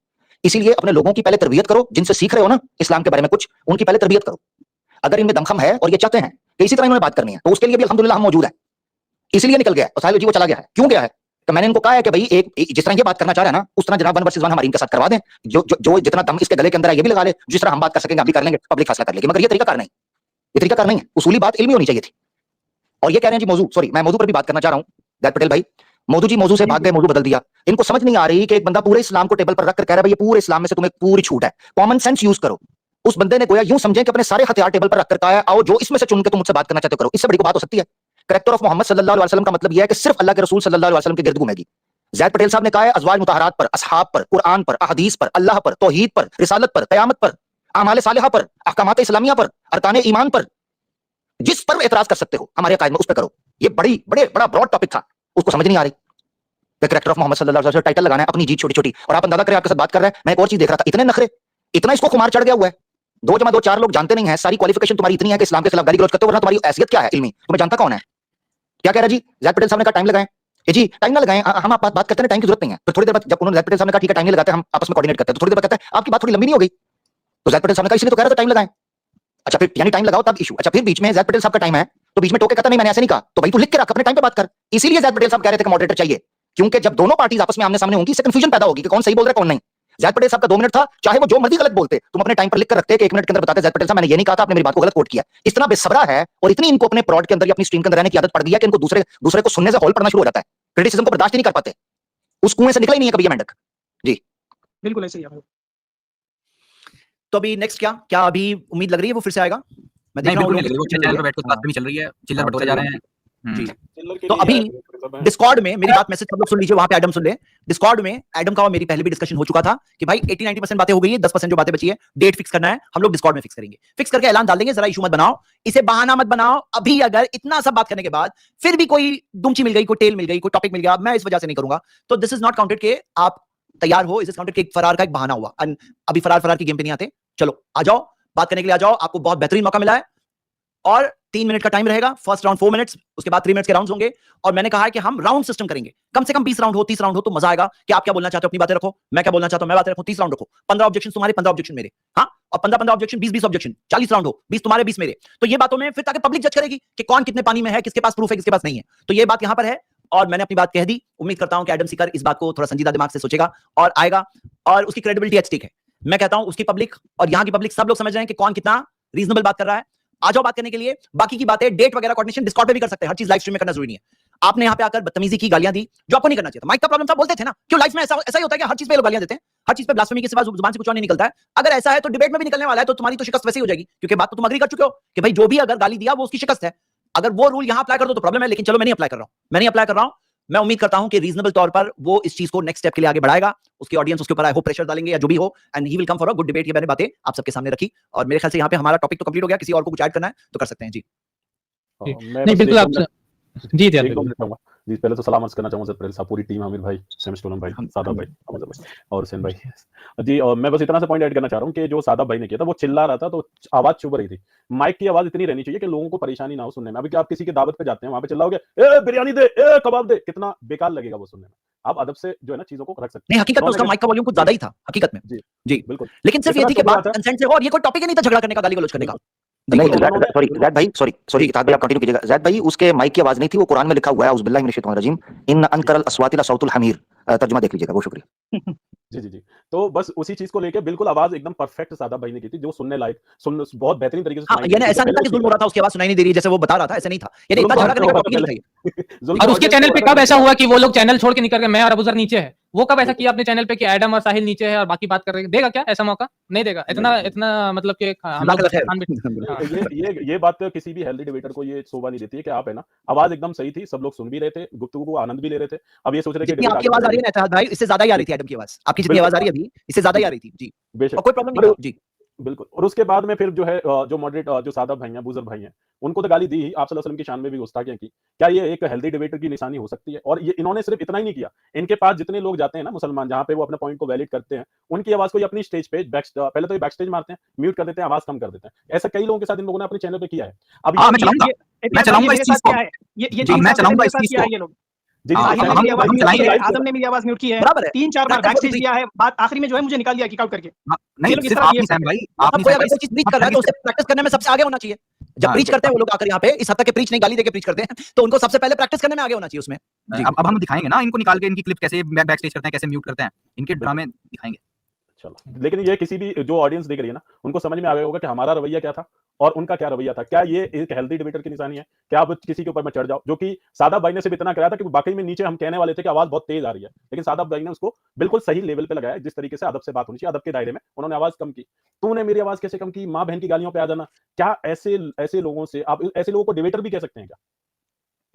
इसीलिए अपने लोगों की पहले तरबियत करो, जिनसे सीख रहे हो ना इस्लाम के बारे में कुछ, उनकी पहले तरबियत करो। अगर इनमें दमखम है और ये चाहते हैं कि इसी तरह इन्होंने बात करनी है तो उसके लिए भी अल्हम्दुलिल्लाह हम मौजूद हैं। इसीलिए निकल गया और साहिल जी वो चला गया है। क्यों गया है? तो मैंने इनको कहा है कि भाई एक जिस तरह ये बात करना चाह रहा है ना, उस तरह जनाब 1 वर्सेस 1 हमारी इनके साथ करवा दें। जो जितना दम इसके गले के अंदर है ये भी लगा ले, जिस तरह हम बात कर सकेंगे आप भी कर लेंगे, पब्लिक फैसला कर लेगी। मगर ये तरीका कार नहीं, ये तरीका कार नहीं है। उसूली बात इल्मी होनी चाहिए थी। और ये कह रहे हैं जी मौजू, सॉरी मैं मौजू पर भी बात करना चाह रहा हूं ज़ैद पटेल भाई। मौजू जी मौजू से भाग गए, मौजू बदल दिया। इनको समझ नहीं आ रही कि एक बंदा पूरे इस्लाम को टेबल पर रखकर कह रहा है भाई ये पूरे इस्लाम में से तुम्हें पूरी छूट है, कॉमन सेंस यूज करो। उस बंदे ने गोया यूं समझे कि अपने सारे हथियार टेबल पर रखकर कहा है आओ जो इसमें से चुन के तुम मुझसे बात करना चाहते हो करो। इससे बड़ी कोई बात हो सकती है? करैक्टर ऑफ मोहम्मद सल्लल्लाहु अलैहि वसल्लम का मतलब यह है कि सिर्फ अल्लाह के रसूल सल्लल्लाहु अलैहि वसल्लम के गिर्द घूमेगी। ज़ैद पटेल साहब ने कहा है अज़वाज मुतहरात पर, असहाब पर, कुरान पर, अहदीस पर, अल्लाह पर, तौहीद पर, रिसालत पर, क़यामत पर, आमाल सालिहा पर, अहकामात इस्लामिया पर, अरकान ईमान पर, जिस पर एतराज कर सकते हो हमारे अकायद में उस पर करो। ये बड़ा ब्रॉड टॉपिक था, उसको समझ नहीं आ रही। करैक्टर ऑफ मोहम्मद सल्लल्लाहु अलैहि वसल्लम टाइटल लगाना है, अपनी जीत छोटी छोटी, और आप अंदाजा करें आपके साथ बात कर रहा है। मैं एक और चीज देख रहा था, इतने नखरे, इतना इसको खुमार चढ़ गया हुआ है। 2 जमा 2 4 लोग जानते नहीं है, सारी क्वालिफिकेशन तुम्हारी इतनी है कि इस्लाम के खिलाफ गाली गलौज करते हो, वरना तुम्हारी हैसियत क्या है इल्मी, तुम्हें जानता कौन है? क्या कह रहा जी ज़ैद पटेल साहब ने कहा टाइम लगाएं। जी टाइम ना लगाएं, हम आप बात करते हैं, टाइम की जरूरत नहीं है। तो थोड़ी देर बाद जब उन्होंने ज़ैद पटेल साहब ने कहा ठीक है टाइम नहीं लगाते, हम आपस में कोऑर्डिनेट करते हैं, तो थोड़ी देर बाद कहता है आपकी बात थोड़ी लंबी नहीं हो गई? तो ज़ैद पटेल साहब ने कहा इसलिए तो कह रहा था टाइम लगाएं। अच्छा फिर यानी टाइम लगाओ तब इशू। अच्छा फिर बीच में ज़ैद पटेल साहब का टाइम है तो बीच में टोके कहता नहीं मैंने ऐसे नहीं कहा, तो भाई तू लिख के रख, अपने टाइम पे बात कर। इसीलिए ज़ैद पटेल साहब कह रहे थे कि मॉडरेटर चाहिए, क्योंकि जब दोनों पार्टीज आपस में आमने सामने होंगी इससे कंफ्यूजन पैदा होगी कि कौन सही बोल रहा है कौन नहीं। ज़ैद पटेल साहब का 2 मिनट था, चाहे वो जो मर्जी गलत बोलते, तुम अपने टाइम पर लिख कर रखते कि 1 मिनट के अंदर बताते ज़ैद पटेल साहब मैंने ये नहीं कहा था, आपने मेरी बात को गलत कोट किया। इस तरह बेसब्रा है और इतनी इनको अपने प्रोड के अंदर या अपनी स्ट्रीम के अंदर रहने की आदत पड़ गई है कि इनको दूसरे को सुनने से हॉल पड़ना शुरू हो जाता है, क्रिटिसिज्म को बर्दाश्त ही नहीं कर पाते। उस कुएं से निकला ही नहीं है कभी ये मेंढक। जी बिल्कुल ऐसे ही है। तो अभी नेक्स्ट क्या अभी उम्मीद लग रही है वो फिर से आएगा? मैं देख रहा हूँ चैनल पे बैठ के बात भी चल रही है, चिल्लर बटोरे जा रहे हैं। जी तो अभी डिस्कॉर्ड में मेरी बात मैसेज सब लोग सुन लीजिए, वहां पे एडम सुन ले। डिस्कॉर्ड में एडम का और मेरी पहले भी डिस्कशन हो चुका था कि भाई 80-90% बातें हो गई है, 10% जो बातें बची है डेट फिक्स करना है, हम लोग डिस्कॉर्ड में फिक्स करेंगे, फिक्स करके ऐलान डाल देंगे। जरा इशू मत बनाओ, इसे बहाना मत बनाओ। अभी अगर इतना सब बात करने के बाद फिर भी कोई दुमची मिल गई, कोई टेल मिल गई, कोई टॉपिक मिल गया, मैं इस वजह से नहीं करूंगा। तो दिस इज नॉट काउंटेड के आप तैयार हो, इज काउंटेड के फरार का एक बहाना हुआ। अभी फरार की गेम पे नहीं आते, चलो आ जाओ, बात करने के लिए आ जाओ। आपको बहुत बेहतरीन मौका मिला है और 3 मिनट का टाइम रहेगा। फर्स्ट राउंड 4 मिनट्स, उसके बाद 3 मिनट्स के राउंड्स होंगे। और मैंने कहा है कि हम राउंड सिस्टम करेंगे, कम से कम 20 राउंड हो, 30 राउंड हो तो मजा आएगा कि आप क्या बोलना चाहते हो अपनी बातें रखो, मैं क्या बोलना चाहता हूं मैं बातें रखो। 30 राउंड रखो, 15 ऑब्जेक्शन तुम्हारे, 15 ऑब्जेक्शन मेरे, हाँ, और 15 ऑब्जेक्शन, 20 ऑब्जेक्शन, 40 राउंड हो, 20 तुम्हारे 20 मेरे। तो ये बातों में फिर ताकि पब्लिक जज करेगी कि कौन कितने पानी में है, किसके पास प्रूफ है, किसके पास नहीं है। तो ये बात यहां पर है और मैंने अपनी बात कह दी। उम्मीद करता हूं कि एडम सीकर इस बात को थोड़ा संजीदा दिमाग से सोचेगा और आएगा, और उसकी क्रेडिबिलिटी एट स्टेक है। मैं कहता हूं उसकी पब्लिक और यहां की पब्लिक सब लोग समझ रहे हैं कि कौन कितना रीजनेबल बात कर रहा है। आ जाओ बात करने के लिए। बाकी की बातें डेट वगैरह कोऑर्डिनेशन डिस्कॉर्ड पे भी कर सकते हैं, हर चीज लाइव स्ट्रीम में करना जरूरी नहीं है। आपने यहाँ पे आकर बदतमीजी की, गालियां दी, जो आपको नहीं करना चाहिए था। माइक का प्रॉब्लम था, बोलते थे ना, क्यों लाइफ में ऐसा ही होता है कि हर चीज पे लोग गालियां देते हैं, हर चीज पे ब्लास्फेमी के सिवा जुबान से कुछ और नहीं निकलता है। अगर ऐसा है तो डिबेट में भी निकलने वाला है, तो तुम्हारी तो शिकस्त वैसे ही हो जाएगी, क्योंकि बात तो तुम अग्री कर चुके हो कि भाई जो भी अगर गाली दिया वो उसकी शिकस्त है। अगर वो रूल यहां अप्लाई कर दो तो प्रॉब्लम है, लेकिन चलो मैं नहीं अप्लाई कर रहा हूं। मैं उम्मीद करता हूं कि रीजनेबल तौर पर वो इस चीज को नेक्स्ट स्टेप के लिए आगे बढ़ाएगा, उसकी ऑडियंस उसके ऊपर आई होप प्रेशर डालेंगे या जो भी हो, and he will come for a good debate. ये मैंने बातें आप सबके सामने रखी और मेरे ख्याल से यहाँ पे हमारा टॉपिक तो कंप्लीट हो गया। किसी और को कुछ ऐड करना है तो कर सकते हैं जी। नहीं बिल्कुल, आप जी जी एक 2 मिनट चाहूँगा। जी, पहले तो सलाम अर्ज़ करना चाहूँगा ज़ैद पटेल साहब, पूरी टीम, आमिर भाई, शमस भाई, सादाब भाई, अमजद भाई और हुसैन भाई। जी, मैं बस इतना सा पॉइंट ऐड करना चाह रहा हूँ कि जो सादाब भाई ने किया था, वो चिल्ला रहा था तो आवाज़ चुभ रही थी। माइक की आवाज़ इतनी रहनी चाहिए कि लोगों को परेशानी ना हो सुनने में। अभी क्या आप किसी की दावत पे जाते हैं, वहाँ पे चिल्लाओगे, "ए बिरयानी दे, ए कबाब दे", कितना बेकार लगेगा वो सुनने में। आप अदब से जो है ना चीज़ों को रख सकते नहीं, हैं। हकीकत में उसका माइक का वॉल्यूम कुछ ज्यादा ही था, हकीकत में। जी, जी, बिल्कुल। लेकिन सिर्फ ये इतना थी कि चुभ रहा बात था कंसेंट से हो और ये कोई टॉपिक ही नहीं था झगड़ा करने का, गाली गलौज करने का। जी, नहीं बोलिए। उन्होंने सॉरी जैद भाई, सॉरी जी। इताद भाई, आप कंटिन्यू कीजिएगा। जैद भाई, उसके माइक की आवाज नहीं थी, वो कुरान में लिखा हुआ है, औज़ बिल्लाहि मिनश शैतानिर रजीम, इन अनकरल अस्वाति लसौतुल हमीर। तर्जुमा देख लीजिएगा, बहुत शुक्रिया। जी। तो बस उसी चीज़ को लेके बिल्कुल आवाज़ एकदम परफेक्ट सादाब भाई ने की थी, जो सुनने लायक, बहुत बेहतरीन तरीके से हाँ, सुनाई दे यानी रही थी। ऐसा नहीं था कि पहले जुल्म हो रहा था, उसकी आवाज सुनाई नहीं दे रही है, जैसे वो बता रहा था, ऐसा नहीं था। यानी जुल्म इतना तो झगड़ा करने का हो टॉपिक ही नहीं था ये। जुल्म और तो उसके ऑडियंस चैनल को पे हो रहा कब था ऐसा कि हुआ कि वो लोग चैनल छोड़ के निकल गए, मैं और अबूजर नीचे है, वो कब ऐसा बिल्कुल। किया अपने चैनल पे कि एडम और साहिल नीचे है और बाकी बात कर रहे हैं? देगा क्या ऐसा मौका? नहीं देगा। इतना इतना मतलब कि हम लोग जज़ाकल्लाह खान भी खैर। हाँ। ये बात किसी भी हेल्दी डिबेटर को ये शोभा नहीं देती है कि आप है ना, आवाज़ एकदम सही थी, सब लोग सुन भी रहे थे, गुफ्तगू को आनंद भी ले रहे थे। अब ये सोच रहे कि जितनी डिबेट आपकी आगे आवाज आ रही बढ़ेगी। है ना इत्तेहाद भाई, इससे ज्यादा ही आ जी, रही थी एडम की आवाज। आपकी जितनी बिल्कुल आवाज आ रही है अभी, इससे ज्यादा ही आ जी, रही थी। जी, बेशक। और कोई प्रॉब्लम नहीं और था। जी, बिल्कुल, और उसके बाद में फिर जो है जो मॉडरेट जो सादाब भाई हैं, अबूज़र भाई हैं, उनको तो गाली दी ही, आप सल्लल्लाहु अलैहि वसल्लम की शान में भी गुस्ताखियाँ की। क्या ये एक हेल्दी डिबेटर की निशानी हो सकती है? और ये इन्होंने सिर्फ इतना ही नहीं किया, इनके पास जितने लोग जाते हैं ना मुसलमान, जहाँ पे वो अपने पॉइंट को वैलिड करते हैं, उनकी आवाज़ को ये अपनी स्टेज पे पहले तो ये बैक स्टेज मारते हैं, म्यूट कर देते हैं, आवाज़ कम कर देते हैं। ऐसा कई लोगों के साथ इन लोगों ने अपने चैनल पे किया है। अब हाँ, ये मैं चलाऊँगा। ये मैं इतिहास भाई, ये चलाऊँगा इस मेरे चीज़ साथ को। क्या है, ये हाँ, 3 मैं साल पहले चलाऊँगा मेरे इस साथ चीज़ किया को। है ये लोग। जी, हाँ, साहिल ने हम मेरी आवाज हम म्यूट की चलाएँगे। है, आदम ने मेरी आवाज़ म्यूट की है, बराबर है। 3-4 बार that is back what we stage preach. दिया है, बात आखिरी में जो है मुझे निकाल दिया, किक आउट करके। हाँ, ये नहीं लोग इस सिर्फ तरह आप बिहेव नहीं सैम करते भाई, हैं। आप मतलब नहीं कोई सैम अगर भाई, कोई चीज प्रीच सब कर रहा है तो फैमिली उसे प्रैक्टिस करने में सबसे आगे होना चाहिए। जब हाँ, प्रीच तो करते हैं वो लोग आकर यहाँ पे इस हद तक के प्रीच नहीं, गाली देके प्रीच करते हैं, तो उनको सबसे पहले प्रैक्टिस करने में आगे होना चाहिए उसमें। जी, अब हम दिखाएँगे ना इनको निकाल के इनकी क्लिप कैसे बैक स्टेज करते हैं, कैसे म्यूट करते हैं। इनके ड्रामे दिखाएँगे। चलो, लेकिन ये किसी भी जो ऑडियंस देख रही है ना, उनको समझ में आ गया होगा कि हमारा रवैया क्या था और उनका क्या रवैया था। क्या ये एक हेल्दी डिबेटर की निशानी है? क्या आप किसी के ऊपर मैं चढ़ जाऊँ? जो कि सादाब भाई ने सिर्फ इतना कराया था कि वाक़ई में नीचे हम कहने वाले थे कि आवाज़ बहुत तेज़ आ रही है। लेकिन सादाब भाई ने उसको बिल्कुल सही लेवल पे लगाया, जिस तरीके से अदब से बात होनी चाहिए, अदब के दायरे में उन्होंने आवाज़ कम की। तूने मेरी आवाज़ कैसे कम की? माँ-बहन की गालियों पे आ जाना। क्या ऐसे ऐसे लोगों से आप ऐसे लोगों को डिबेटर भी कह सकते हैं क्या?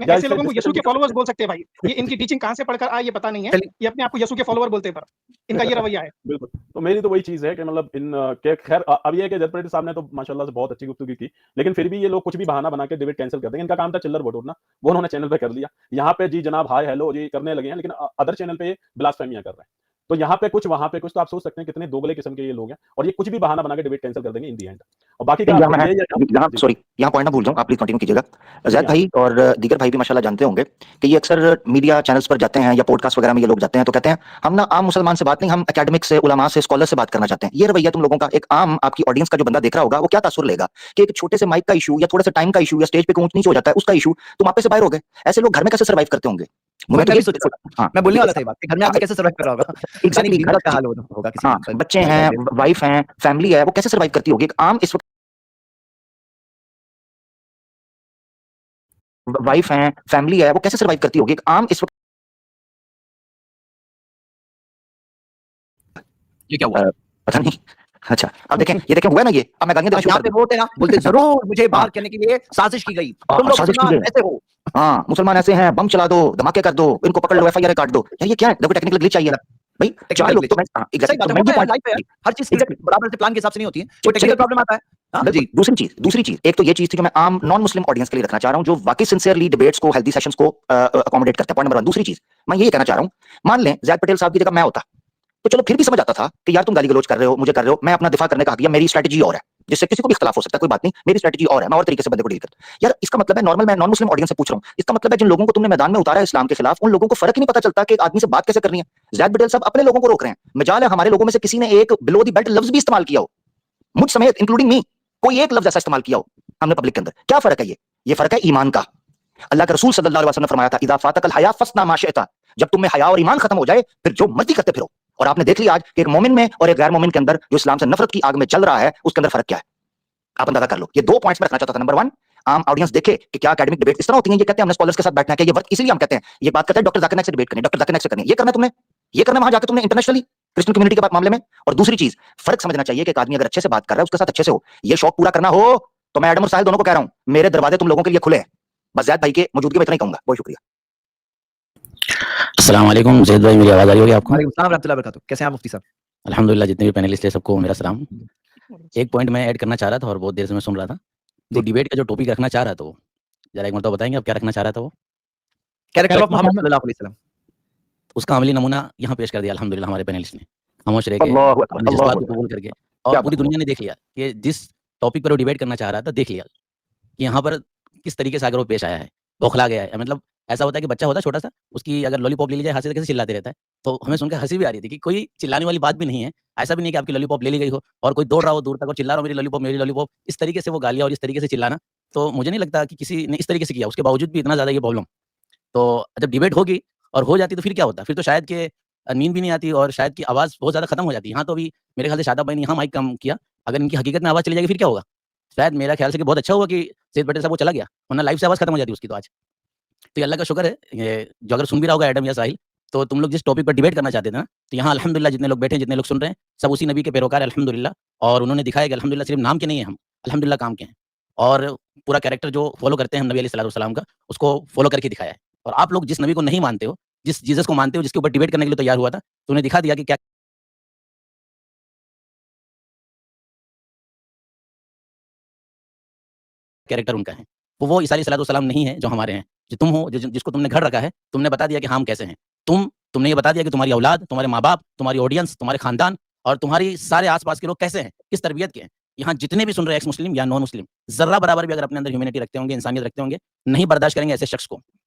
क्या ऐसे इससे लोगों को डिस्कशन यसू के भी कर फॉलोअर्स सकते बोल सकते हैं भाई। ये इनकी टीचिंग कहाँ से पढ़कर आए ये पता नहीं है। चलिए। ये अपने आप को यसू के फॉलोअर बोलते हैं, पर इनका ये रवैया है। बिल्कुल, तो मेरी तो वही चीज़ है कि मतलब इन के खैर अब ये है कि जज पटेल साहब ने तो माशाल्लाह से बहुत अच्छी गुफ्तगू की, लेकिन फिर भी ये लोग कुछ भी बहाना बना के डिबेट कैंसल कर देंगे। इनका काम था चिल्लर बटोरना, वो उन्होंने चैनल पे कर लिया। यहाँ पे जी जनाब, हाय, हेलो जी करने लगे हैं, लेकिन अदर चैनल पे ये ब्लास्फेमियाँ कर रहे हैं। तो यहाँ पे कुछ, वहाँ पे कुछ, तो आप सोच सकते हैं कितने दोगले किस्म के ये लोग हैं और ये कुछ भी बहाना बना के डिबेट कैंसल कर देंगे इन द एंड। और बाकी का यहाँ मैं ये यहाँ जी, सॉरी यहाँ पॉइंट ना भूल जाऊँ, आप प्लीज कंटिन्यू कीजिएगा। जी, जैद हाँ। भाई और दीगर भाई भी माशाल्लाह जानते होंगे कि ये अक्सर मीडिया चैनल्स पर जाते हैं या पॉडकास्ट वगैरह में ये लोग जाते हैं तो कहते हैं हम ना आम मुसलमान से बात नहीं, हम एकेडमिक से, उलमा से, स्कॉलर से बात करना चाहते हैं। ये रवैया तुम लोगों का, एक आम आपकी ऑडियंस का जो बंदा देख रहा होगा वो क्या तासुर लेगा कि एक छोटे से माइक का इशू या थोड़े से टाइम का इशू या स्टेज पे ऊंच नीच हो जाता है उसका इशू, तुम आप पे से बाहर हो गए। ऐसे लोग घर में कैसे सर्वाइव करते होंगे? मैं तो भी ये सोच रहा था। हाँ, मैं बोलने वाला था ये बात कि घर में आदमी कैसे सर्वाइव कर रहा होगा। यानी एग्जैक्टली बीवी का हाल होगा किसी हाँ, का। बच्चे हैं, वाइफ हैं, फैमिली है, वो कैसे सर्वाइव करती होगी? एक आम इस वाइफ है, फैमिली है, वो कैसे सर्वाइव करती होगी? एक आम इस वक्त ये क्या हुआ? पता नहीं। अच्छा, अब देखें, ये देखें हुआ ना ये, अब मैं गालियां देना शुरू यहाँ कर पे वोट है ना, बोलते जरूर मुझे बाहर हाँ। करने के लिए साजिश की गई। हाँ, तुम लोग साजिश की मुसलमान गई। ऐसे हो। हाँ, मुसलमान ऐसे हैं, बम चला दो, धमाके कर दो, इनको पकड़ लो, एफआईआर काट दो। यार ये क्या है? देखो टेक्निकल ग्लिच चाहिए भाई। चार लोग तो मैं सही एग्जैक्टली बात तो है, मैं होता ये है पॉइंट लाइफ है यार। हर चीज एग्जैक्टली बराबर से प्लान के हिसाब से नहीं होती है। कोई चलिए, टेक्निकल प्रॉब्लम आता है। हाँ, जी। दूसरी चीज एक तो ये चीज थी जो मैं आम नॉन मुस्लिम ऑडियंस के लिए रखना चाह रहा हूं जो वाकई सिंसियरली डिबेट्स को, हेल्दी सेशंस को अकोमोडेट करते हैं। Point number 1। दूसरी चीज मैं ये कहना चाह रहा हूं, मान लें जैद पटेल साहब की जगह मैं होता तो चलो फिर भी समझ आता था कि यार तुम गाली गलौज कर रहे हो, मुझे कर रहे हो, मैं अपना दिफा करने का हक, या मेरी स्ट्रेटजी और है, जिससे किसी को भी इख्तलाफ हो सकता है, कोई बात नहीं, मेरी स्ट्रेटजी और है, मैं और तरीके से बंदे को डील करता हूं। यार इसका मतलब है नॉर्मल, मैं नॉन मुस्लिम ऑडियंस से पूछ रहा हूं, इसका मतलब है जिन लोगों को तुमने मैदान में उतारा है इस्लाम के खिलाफ, उन लोगों को फर्क ही नहीं पता चलता कि एक आदमी से बात कैसे करनी है। जैद पटेल साहब अपने लोगों को रोक रहे हैं, मजाल है हमारे लोगों में से किसी ने एक बिलो दी बेल्ट लफ्ज भी इस्तेमाल किया हो, मुझ समेत इंक्लूडिंग मी, कोई एक लफ्ज ऐसा इस्तेमाल किया हो हमने पब्लिक के अंदर। क्या फर्क है? ये फर्क है ईमान का। अल्लाह के रसूल सल्लल्लाहु अलैहि वसल्लम ने फरमाया था, इदा फातकल हया फस्ना मा शिअता, जब तुम में हया और ईमान खत्म हो जाए फिर जो मर्जी करते फिरो। और आपने देख लिया आज कि एक मोमिन में और एक गैर मोमिन के अंदर जो इस्लाम से नफरत की आग में चल रहा है उसके अंदर फर्क क्या है, आप अंदाजा कर लो। ये 2 पॉइंट्स में रखना चाहता था। नंबर 1, आम ऑडियंस देखे कि क्या एकेडमिक डिबेट इस तरह होती है। ये कहते हैं हमने स्कॉलर्स के साथ बैठना है, ये वर्क इसलिए हम कहते हैं, ये बात करते हैं डॉक्टर जाकिर नाइक से डिबेट करनी, डॉक्टर जाकिर नाइक से करनी, ये करना तुमने, ये करना वहां जाकर तुमने इंटरनेशनली क्रिश्चियन कम्युनिटी के मामले में। और दूसरी चीज, फर्क समझना चाहिए कि एक आदमी अगर अच्छे से बात कर रहा है उसके साथ अच्छे से हो। ये शौक पूरा करना हो तो मैं एडम और साहिल दोनों को कह रहा हूं, मेरे दरवाजे तुम लोगों के लिए खुले हैं। बस जैद भाई के मौजूदगी में इतना ही कहूंगा। बहुत शुक्रिया। अस्सलाम वालेकुम ज़ैद भाई, मेरी आवाज़ आ रही होगी आपको? वालेकुम सलाम रहमतुल्लाहि व बरकातहू। कैसे हैं आप मुफ्ती साहब? अल्हम्दुलिल्लाह, जितने भी पैनलिस्ट हैं सबको मेरा सलाम। एक पॉइंट मैं ऐड करना चाह रहा था और बहुत देर से मैं सुन रहा था। तो डिबेट का जो टॉपिक रखना चाह रहा था वो, ज़रा एक मरतबा बताएँगे आप क्या रखना चाह रहा था वो? Character of Character Muhammad Muhammad- सल्लल्लाहु अलैहि वसल्लम। उसका अमली नमूना यहाँ पेश कर दिया अल्हम्दुलिल्लाह हमारे पैनलिस्ट ने, खामोश रह के अल्लाहु अकबर, अपने जज्बात अल्लाहु को अकबर। कबूल करके, क्या और पूरी बात है। दुनिया ने देख लिया कि जिस टॉपिक पर वो डिबेट करना चाह रहा था, देख लिया कि यहाँ पर किस तरीके से अगर वो पेश आया है, बौखला गया है। मतलब ऐसा होता है कि बच्चा होता है छोटा सा, उसकी अगर लॉलीपॉप ले ली जाए हाथ से, तो कैसे चिल्लाते रहता है। तो हमें सुनकर हंसी भी आ रही थी कि कोई चिल्लाने वाली बात भी नहीं है। ऐसा भी नहीं कि आपकी लॉलीपॉप ले ली गई हो और कोई दौड़ रहा हो दूर तक और चिल्ला रहा हो मेरी लॉलीपॉप। इस तरीके से वो गालियाँ और इस तरीके से चिल्लाना, तो मुझे नहीं लगता कि किसी ने इस तरीके से किया। उसके बावजूद भी इतना ज़्यादा ये प्रॉब्लम। तो जब डिबेट होगी और हो जाती तो फिर क्या होता? फिर तो शायद कि नींद भी नहीं आती और शायद कि आवाज़ बहुत ज़्यादा खत्म हो जाती। यहाँ तो अभी मेरे ख्याल से शादाब भाई ने यहाँ माइक कम किया, अगर इनकी हकीकत में आवाज़ चली जाएगी फिर क्या होगा? शायद मेरा ख्याल से कि बहुत अच्छा हुआ कि सैयद पटेल साहब वो चला गया, वरना लाइव से आवाज़ खत्म हो जाती उसकी तो आज। तो ये अल्लाह का शुक्र है, ये जो अगर सुन भी रहा होगा एडम या साहिल, तो तुम लोग जिस टॉपिक पर डिबेट करना चाहते थे ना, तो यहाँ अल्हम्दुलिल्लाह जितने लोग बैठे हैं, जितने लोग सुन रहे हैं, सब उसी नबी के पैरोकार हैं अल्हम्दुलिल्लाह। और उन्होंने दिखाया कि अल्हम्दुलिल्लाह सिर्फ नाम के नहीं हैं हम, अल्हम्दुलिल्लाह काम के हैं। और पूरा कैरेक्टर जो फॉलो करते हैं हम नबी अलैहिस्सलाम का, उसको फॉलो करके दिखाया है। और आप लोग जिस नबी को नहीं मानते हो, जिस जीसस को मानते हो, जिसके ऊपर डिबेट करने के लिए तैयार हुआ था, तो उन्हें दिखा दिया कि क्या कैरेक्टर उनका है। वो ईसा अलैहिस्सलाम नहीं है जो हमारे हैं। जो तुम हो, जिसको तुमने घर रखा है, तुमने बता दिया कि हम कैसे हैं। तुमने ये बता दिया कि तुम्हारी औलाद, तुम्हारे माँ-बाप, तुम्हारी ऑडियंस, तुम्हारे खानदान और तुम्हारी सारे आस-पास के लोग कैसे हैं, किस तरबियत के हैं। यहाँ जितने भी सुन रहे हैं एक्स मुस्लिम या नॉन मुस्लिम, ज़र्रा बराबर भी अगर अपने अंदर ह्यूमैनिटी रखते होंगे, इंसानियत रखते होंगे, नहीं बर्दाश्त करेंगे ऐसे शख्स को।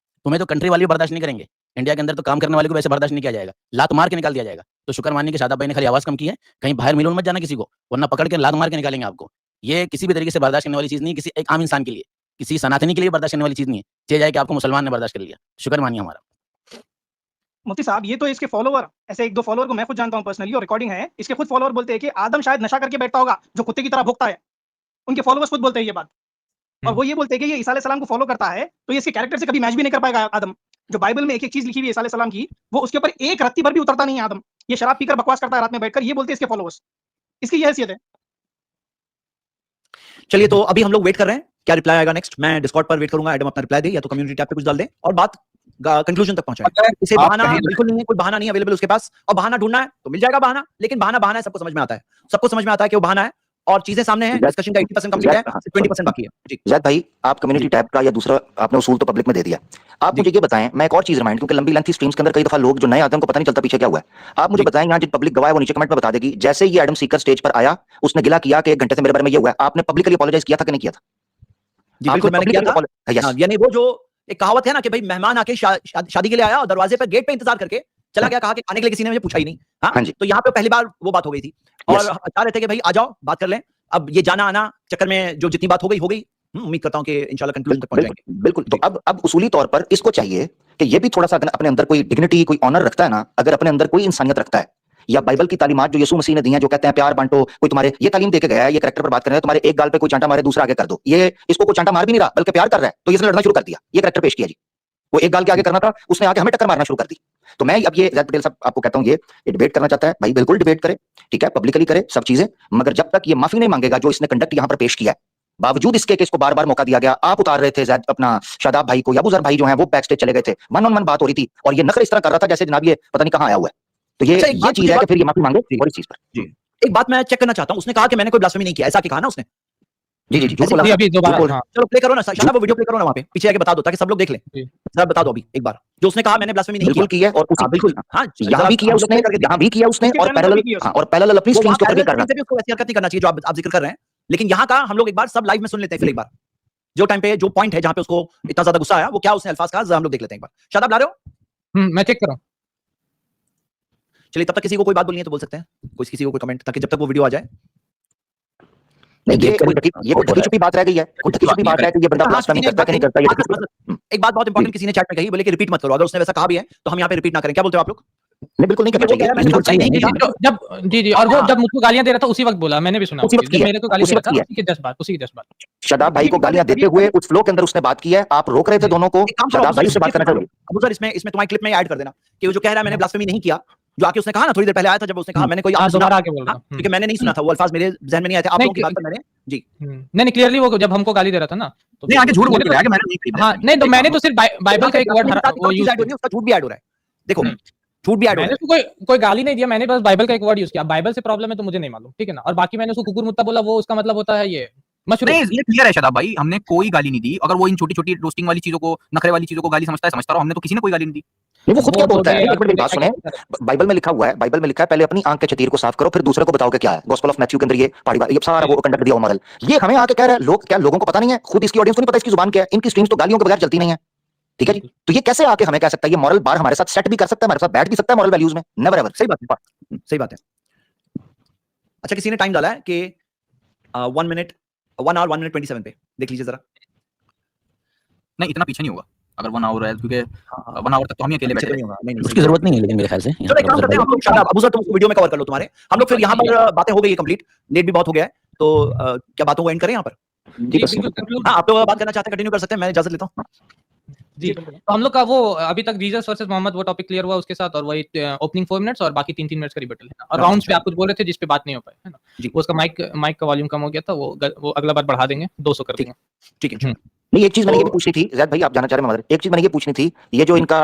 तुम्हें तो कंट्री वाले भी बर्दाश्त नहीं करेंगे। इंडिया के अंदर तो काम करने वाले को वैसे बर्दाश्त नहीं किया जाएगा, लात मार के निकाल दिया जाएगा। तो शुक्र मानिए कि शादाब भाई ने खाली आवाज़ कम की है, कहीं बाहर मिलोन मत जाना किसी को, वरना पकड़ के लात मार के निकालेंगे आपको। ये किसी भी तरीके से बर्दाश्त करने वाली चीज़ नहीं है, किसी एक आम इंसान के लिए, किसी सनातनी के लिए बर्दाश्त करने वाली चीज़ नहीं है। चले जाए कि आपको मुसलमान ने बर्दाश्त कर लिया, शुक्र मानिए हमारा। मुफ्ती साहब, ये तो इसके फॉलोवर, ऐसे एक दो फॉलोवर को मैं खुद जानता हूँ पर्सनली और रिकॉर्डिंग है, इसके खुद फॉलोवर बोलते हैं कि आदम शायद नशा करके बैठता होगा जो कुत्ते की तरह भोंकता है। उनके फॉलोवर्स खुद बोलते हैं ये बात। और वो ये बोलते हैं कि ये ईसा अलैहिस्सलाम को फॉलो करता है, तो ये इसके कैरेक्टर से कभी मैच भी नहीं कर पाएगा आदम। जो बाइबल में एक-एक चीज़ लिखी हुई है ईसा अलैहिस्सलाम की, वो उसके ऊपर एक रत्ती भर भी उतरता नहीं है आदम। ये शराब पीकर बकवास करता है रात में बैठकर, ये बोलते हैं इसके फॉलोवर्स। इसकी ये हैसियत है। चलिए, तो अभी हम लोग वेट कर रहे हैं क्या रिप्लाई आएगा नेक्स्ट। मैं डिस्कॉर्ड पर वेट करूंगा, एडम अपना रिप्लाई दे या तो कम्युनिटी टैब पे कुछ डाल दे और बात कंक्लूजन तक पहुंचाए। इसे बहाना बिल्कुल नहीं है, कोई बहाना नहीं अवेलेबल उसके पास। और बहाना ढूंढना है तो मिल जाएगा बहाना, लेकिन बहाना है, सबको समझ में आता है। सबको समझ में आता है कि वो बहाना है और चीजें सामने हैं। डिस्कशन का 80% कंप्लीट है, 20% बाकी है। जी जैद भाई, आप कम्युनिटी टैब का या दूसरा आपने उसूल तो पब्लिक में दे दिया। आप मुझे ये बताएं, मैं एक और चीज रिमाइंड, क्योंकि लंबी लेंथी स्ट्रीम्स के अंदर कई दफा लोग जो नए आते हैं उनको पता नहीं चलता पीछे क्या हुआ है। आप मुझे बताएं, यहाँ जो पब्लिक गवाह है वो नीचे कमेंट में बता देगी। जैसे ही एडम सीकर स्टेज पर आया, उसने गिला किया कि 1 घंटे से मेरे बारे में ये हुआ है, आपने पब्लिकली अपॉलोजाइज किया था कि नहीं किया था? जी बिल्कुल मैंने किया था। यस, हाँ, यानी वो जो एक कहावत है ना कि भाई मेहमान आके शादी के लिए आया और दरवाजे पर गेट पे इंतजार करके चला गया, कहा कि आने के लिए किसी ने मुझे पूछा ही नहीं। हाँ जी। तो यहाँ पे पहली बार वो बात हो गई थी और चाह रहे थे कि भाई आ जाओ बात कर लें। अब ये जाना आना चक्कर में जो जितनी बात हो गई उम्मीद करता हूँ कि इंशाल्लाह कंक्लूजन तक पहुंच जाएंगे। बिल्कुल। तो अब उसूली तौर पर इसको चाहिए कि ये भी थोड़ा सा अपने अंदर कोई डिग्निटी, कोई ऑनर रखता है ना, अगर अपने अंदर कोई इंसानियत रखता है, या बाइबल की तालीमात जो यीशु मसीह ने दी हैं, जो कहते हैं प्यार बांटो, कोई तुम्हारे ये तालीम देके गया है, ये कैरेक्टर पर बात कर रहे हैं, तुम्हारे एक गाल पे कोई चांटा मारे दूसरा आगे कर दो, ये इसको कोई चांटा मार भी नहीं रहा बल्कि प्यार कर रहा है, तो इसने लड़ना शुरू कर दिया। ये कैरेक्टर पेश किया जी, वो एक गाल के आगे करना था, उसने आके हमें टक्कर मारना शुरू कर दी। तो मैं अब ये जैद पटेल साहब आपको कहता हूँ, ये डिबेट करना चाहता है भाई, बिल्कुल डिबेट करे, ठीक है, पब्लिकली करे सब चीजें, मगर जब तक ये माफी नहीं मांगेगा जो इसने कंडक्ट यहाँ पर पेश किया है, बावजूद इसके कि इसको बार बार मौका दिया गया। आप उतार रहे थे अपना शादाब भाई को, या बुजर भाई जो है वो बैक स्टेज चले गए थे, 1-on-1 बात हो रही थी और ये नखरे इस तरह कर रहा था जैसे जनाब ये पता नहीं कहां आया हुआ है। तो ये चीज है कि फिर ये माफी मांगे और इस चीज पर। जी एक बात मैं चेक करना चाहता हूं, उसने कहा कि मैंने कोई ब्लास्फेमी नहीं किया, ऐसा कि कहा ना उसने? जी जी जी, अभी दोबारा चलो प्ले करो ना शादाब, वो वीडियो प्ले करो ना, वहां पे पीछे आके बता दो ताकि सब लोग देख लें। जरा बता दो अभी एक बार, जो उसने कहा मैंने ब्लास्फेमी नहीं की है और बिल्कुल हाँ यहाँ भी किया उसने, यहाँ भी किया उसने, और पैरेलल अपनी स्ट्रीम्स के ऊपर भी कर रहा है। उसको ऐसी हरकत नहीं करना चाहिए जो आप जिक्र कर रहे हैं, लेकिन यहाँ का हम लोग एक बार सब लाइव में सुन लेते हैं। फिर एक बार जो टाइम पे जो पॉइंट है जहां पे उसको इतना ज्यादा गुस्सा आया, वो क्या उसने अल्फाज कहा, हम लोग देख लेते हैं एक बार। शादाब ला रहे हो? मैं चेक कर रहा हूं। चलिए, तब तक किसी को कोई बात बोलनी है तो बोल सकते हैं, कोई किसी को कोई कमेंट, ताकि जब तक वो वीडियो आ जाए। नहीं, ये कोई ढकी छुपी बात रह गई है, कोई ढकी छुपी बात है कि ये बंदा ब्लास्फेमी करता कि नहीं करता, ये एक बात बहुत इंपॉर्टेंट किसी ने चैट में कही, बोले कि रिपीट मत करो, अगर उसने वैसा कहा भी है तो हम यहाँ पे रिपीट ना करें। क्या बोलते हो आप लोग? नहीं, बिल्कुल नहीं करना चाहिए। जब जी और वो जब मुझको गालियां दे रहा था उसी वक्त बोला, मैंने भी सुना, मेरे को गाली दे रहा था उसी के 10 बार, उसी की 10 बार शादाब भाई को गालियां देते हुए उस फ्लो के अंदर उसने बात की है, आप रोक रहे थे दोनों को। शादाब भाई से बात करना चाहिए। अबू सर, इसमें तुम्हारी क्लिप में ऐड कर देना कि वो जो कह रहा है मैंने ब्लास्फेमी नहीं किया, जो आके उसने कहा ना थोड़ी देर पहले आया था, जब उसने कहा मैंने कोई दोबारा आके बोल रहा, क्योंकि मैंने नहीं सुना था, वो अल्फाज मेरे ज़हन में नहीं आए थे, आप लोगों की बात पर मैंने जी नहीं क्लियरली वो जब हमको गाली दे रहा था ना, तो नहीं आगे झूठ बोल के आया कि मैंने नहीं खरीदा। हाँ नहीं, तो मैंने तो सिर्फ बाइबल का एक वर्ड वो यूज किया, उसका झूठ भी ऐड हो रहा है। देखो झूठ भी ऐड हो रहा है, मैंने तो कोई गाली नहीं दिया, मैंने बस बाइबल का एक वर्ड यूज किया। बाइबल से प्रॉब्लम है तो मुझे नहीं मालूम, ठीक है ना। और बाकी मैंने उसको कुकुर मुत्ता बोला, वो उसका मतलब होता है ये मशरूम नहीं ये क्लियर है शादाब भाई, हमने कोई गाली नहीं दी। अगर वो इन छोटी छोटी रोस्टिंग वाली चीजों को, नखरे वाली चीजों को गाली समझता है, समझता रहो, हमने तो किसी ने कोई गाली नहीं दी। नहीं, वो खुद क्या वो बोलता है, बोले एक मिनट मेरी बात आपने सुने। बाइबल में लिखा हुआ है, बाइबल में लिखा है पहले अपनी आंख के चतीर को साफ करो फिर दूसरे को बताओ कि क्या है। गॉस्पेल ऑफ मैथ्यू के अंदर ये ये सारा वो कंडक्ट दिया हुआ मॉडल, ये हमें आके कह रहा है। लोग क्या, लोगों को पता नहीं है, खुद इसकी ऑडियंस को नहीं पता इसकी जुबान क्या है। इनकी स्ट्रीम्स तो गालियों के बगैर चलती नहीं है, ठीक है जी। तो ये कैसे आके हमें कह सकता है ये मॉरल बार हमारे साथ सेट भी कर सकता है, हमारे साथ बैठ भी सकता है मॉरल वैल्यूज में? Never ever. सही बात है, सही बात है। अच्छा, किसी ने टाइम डाला है कि 1 मिनट 1 आवर 1 मिनट 27 पे, देख लीजिए जरा। नहीं इतना पीछे नहीं होगा अगर 1 आवर है, क्योंकि 1 आवर तक तो हम ही अकेले पीछे बैठे तो नहीं होगा, नहीं, नहीं, उसकी जरूरत नहीं है लेकिन मेरे ख्याल से यहाँ चलो पर एक काम अफजल करते हैं भाई। हम लोग। शादाब, अबू सर तुम वीडियो में कवर कर लो तुम्हारे, हम लोग फिर यहाँ पर बातें हो गई है कंप्लीट, लेट भी बहुत हो गया है, तो क्या बातों को एंड करें यहाँ पर? जी बिल्कुल conclude- हाँ, आप लोग बात करना चाहते हैं कंटिन्यू कर सकते हैं, मैं इजाजत लेता हूँ। जी तो हम लोग का वो अभी तक जीसस वर्सेस मोहम्मद वो टॉपिक क्लियर हुआ उसके साथ, और वही ओपनिंग 4 मिनट्स और बाकी 3-3 मिनट्स का रिबेटल है ना। और राउंड्स पे आप कुछ बोल रहे थे जिस पे बात नहीं हो पाई है ना, जी। वो उसका माइक का वॉल्यूम कम हो गया था, वो अगला बार बढ़ा देंगे, 200 कर देंगे। ठीक है। नहीं, एक चीज मैंने ये भी पूछनी थी जैद भाई, आप जाना चाह रहे हैं मदर, एक चीज मैंने ये पूछनी थी, ये जो इनका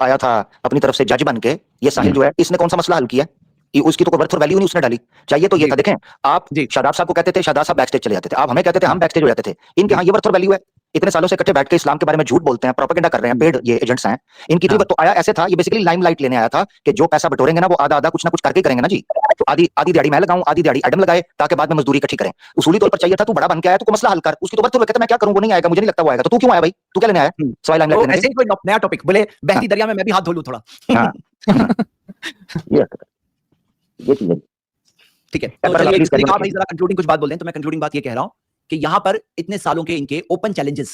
आया था अपनी तरफ से जज बन के, ये साहिल जो है, इसने कौन सा मसला हल किया? उसकी तो कोई वर्थ और वैल्यू नहीं उसने डाली। चाहिए तो ये था, देखें आप शादाब साहब को कहते थे, शादाब साहब बैकस्टेज चले जाते थे, आप हमें कहते थे, हम बैकस्टेज हो जाते थे। इनके यहाँ ये वर्थ और वैल्यू है? इतने सालों से इकट्ठे बैठ के इस्लाम के बारे में झूठ बोलते हैं, प्रोपेगेंडा कर रहे हैं, पेड ये एजेंट्स हैं इनकी। तो आया ऐसे था, ये बेसिकली लाइमलाइट लेने आया था कि जो पैसा बटोरेंगे ना वो आधा आधा कुछ ना कुछ करके करेंगे ना जी। तो आधी आधी दिहाड़ी मैं लगाऊं, आधी दिहाड़ी एडम लगाए, ताकि बाद में मजदूरी इकट्ठी करें। उसूली तौर पर चाहिए था, तू बड़ा बन के आया, तू मसला हल कर। उसकी तो वर्थ और कहता मैं क्या करूं, वो नहीं आएगा, मुझे नहीं लगता वो आएगा, तो तू क्यों आया भाई? तू क्या लेने आया सवाल लाइमलाइट लेने? ऐसे ही कोई नया टॉपिक बोले, बहती दरिया में मैं भी हाथ धो लूं थोड़ा। ये चीज है, ठीक है, तो चलिए आप भाई जरा कंक्लूडिंग कुछ बात बोल दें। तो मैं कंक्लूडिंग बात ये कह रहा हूं कि यहाँ पर इतने सालों के इनके ओपन चैलेंजेस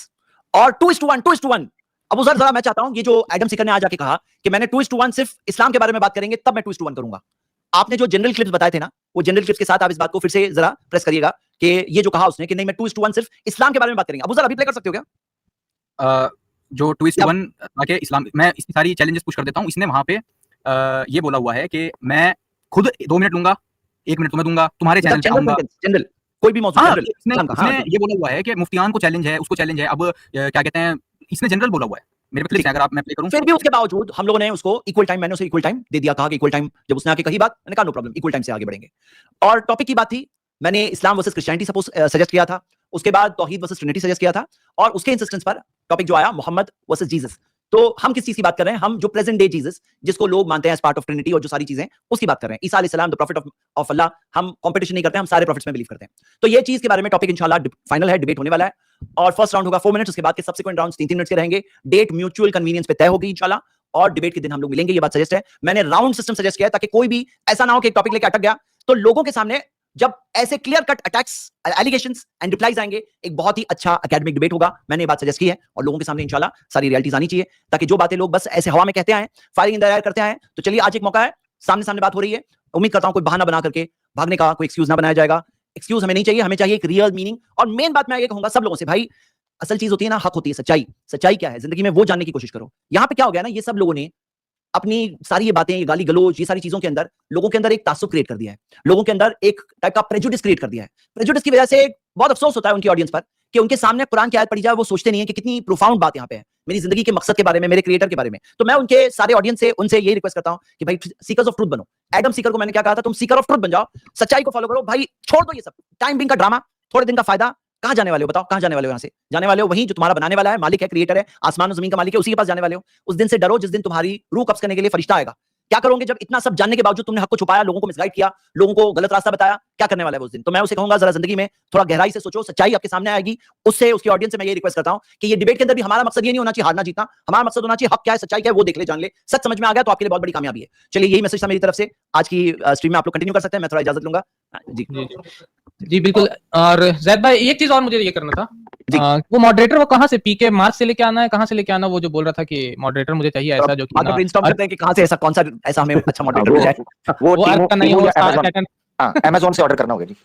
और 2:1 अबू सर, जरा मैं चाहता हूं, ये जो एडम सीकर ने आज आके कहा कि मैंने 2:1 सिर्फ इस्लाम के बारे में बात करेंगे तब मैं 2:1 करूंगा, आपने जो जनरल क्लिप्स बताए थे ना, वो जनरल क्लिप्स के साथ आप इस बात को फिर से जरा प्रेस करिएगा कि ये जो कहा उसने कि नहीं मैं 2:1 सिर्फ इस्लाम के बारे में बात करेंगे। अबू सर अभी प्ले कर सकते हो क्या? जो 2:1 आके इस्लाम, मैं इसकी सारी चैलेंजेस पुश कर देता हूँ। इसने वहां पे ये बोला हुआ है कि मैं खुद 2 मिनट लूंगा, 1 मिनट तुम्हें दूंगा, तुम्हारे चैनल पे आऊंगा। जनरल कोई भी मौजूद, इसने ये बोला हुआ है कि मुफ्तियान को चैलेंज है, उसको चैलेंज है। अब क्या कहते हैं, इसने जनरल बोला हुआ है, मेरे पे क्लिक है, अगर आप मैं प्ले करूं। फिर भी उसके बावजूद हम लोगों ने उसको इक्वल टाइम, मैंने उसे इक्वल टाइम दे दिया, कहा कि इक्वल टाइम, जब उसने आके कही बात, मैंने कहा नो प्रॉब्लम, इक्वल टाइम से आगे बढ़ेंगे। और टॉपिक की बात थी, मैंने इस्लाम वर्सेस क्रिश्चियनिटी सजेस्ट किया था, उसके बाद तौहीद वर्सेस ट्रिनिटी सजेस्ट किया था, और उसके इंसिस्टेंस पर टॉपिक जो आया मोहम्मद वर्सेस जीसस। तो हम किस चीज की बात कर रहे हैं? हम जो प्रेजेंट डे जीसस, जिसको लोग मानते हैं एज पार्ट ऑफ ट्रिनिटी और जो सारी चीजें, उसकी बात कर रहे हैं। ईसा अलैहिस्सलाम द प्रॉफिट ऑफ अल्लाह, हम कंपटीशन नहीं करते, हम सारे प्रॉफिट्स में बिलीव करते हैं। तो ये चीज के बारे में टॉपिक इंशाल्लाह फाइनल है, डिबेट होने वाला है, और फर्स्ट राउंड होगा 4 मिनट्स, उसके बाद के सब्सिक्वेंट राउंड्स 3-3 मिनट्स के रहेंगे। डेट म्यूचुअल कन्वीनियंस पे तय होगी इंशाल्लाह, और डिबेट के दिन हम लोग मिलेंगे, ये बात सजेस्ट है। मैंने राउंड सिस्टम सजेस्ट किया है ताकि कोई भी ऐसा ना हो कि एक टॉपिक लेके अटक गया, तो लोगों के सामने जब ऐसे clear cut attacks, allegations and replies आएंगे, एक बहुत ही अच्छा एकेडमिक डिबेट होगा। मैंने ये बात सजेस्ट की है, और लोगों के सामने इंशाल्लाह सारी रियलिटीज आनी चाहिए, ताकि जो बातें लोग बस ऐसे हवा में कहते आए, फायरिंग इन द एयर करते आए। तो चलिए, आज एक मौका है, सामने सामने बात हो रही है। उम्मीद करता हूं कोई बहाना बना करके भागने का कोई एक्सक्यूज ना बनाया जाएगा। एक्सक्यूज हमें नहीं चाहिए, हमें चाहिए एक रियल मीनिंग। और मेन बात मैं ये कहूंगा सब लोगों से, भाई असल चीज होती है ना, हक होती है, सच्चाई। सच्चाई क्या है जिंदगी में, वो जानने की कोशिश करो। यहां पे क्या हो गया ना, ये सब लोगों ने अपनी सारी ये बातें, ये गाली गलोच, ये सारी चीजों के अंदर लोगों के अंदर एक तासुब क्रिएट कर दिया है, लोगों के अंदर एक टाइप का प्रेजुडिस क्रिएट कर दिया है। प्रेजुडिस की वजह से बहुत अफसोस होता है उनकी ऑडियंस पर कि उनके सामने कुरान की आयत पढ़ी जाए, वो सोचते नहीं है कि कितनी प्रोफाउंड बात यहाँ पे है, मेरी जिंदगी के मकसद के बारे में, मेरे क्रिएटर के बारे में। तो मैं उनके सारे ऑडियंस से, उनसे यही रिक्वेस्ट करता हूं कि भाई सीकर्स ऑफ ट्रुथ बनो। एडम सीकर को मैंने क्या कहा था, तुम सीकर ऑफ ट्रुथ बन जाओ, सच्चाई को फॉलो करो भाई, छोड़ दो ये सब टाइम बिंग का ड्रामा, थोड़े दिन का फायदा। कहां जाने वाले हो बताओ, कहां जाने वाले हो? यहाँ से जाने वाले हो वहीं जो तुम्हारा बनाने वाला है, मालिक है, क्रिएटर है, आसमान और जमीन का मालिक है, उसी के पास जाने वाले हो। उस दिन से डरो जिस दिन तुम्हारी रूह कब्ज करने के लिए फरिश्ता आएगा। क्या करोगे जब इतना सब जानने के बावजूद तुमने हक को छुपाया, लोगों को मिसगाइड किया, लोगों को गलत रास्ता बताया? क्या करने वाला है उस दिन? तो मैं उसे कहूंगा, जरा जिंदगी में थोड़ा गहराई से सोचो, सच्चाई आपके सामने आएगी। उससे, उसकी ऑडियंस से मैं ये रिक्वेस्ट करता हूं कि ये डिबेट के अंदर भी हमारा मकसद ये नहीं होना चाहिए हारना जीतना, हमारा मकसद होना चाहिए हक क्या है, सच्चाई क्या है, वो देख ले, जान ले। सच समझ में आ गया तो आपके लिए बहुत बड़ी कामयाबी है। चलिए, यही मैसेज था मेरी तरफ से। आज की स्ट्रीम में आप लोग कंटिन्यू कर सकते हैं, मैं थोड़ा इजाजत लूंगा। जी बिल्कुल। और जैद भाई, एक चीज और मुझे ये करना था, वो मॉडरेटर वो कहां से पीके मार्च से लेके आना है, कहां से लेके आना? वो जो बोल रहा था कि मॉडरेटर मुझे चाहिए ऐसा, जो कि ब्रेनस्टॉर्म करते हैं कि कहां से ऐसा, कौन सा ऐसा हमें अच्छा मॉडरेटर मिल जाए। वो अर्थ का नहीं हो, अमेज़न से ऑर्डर करना होगा जी।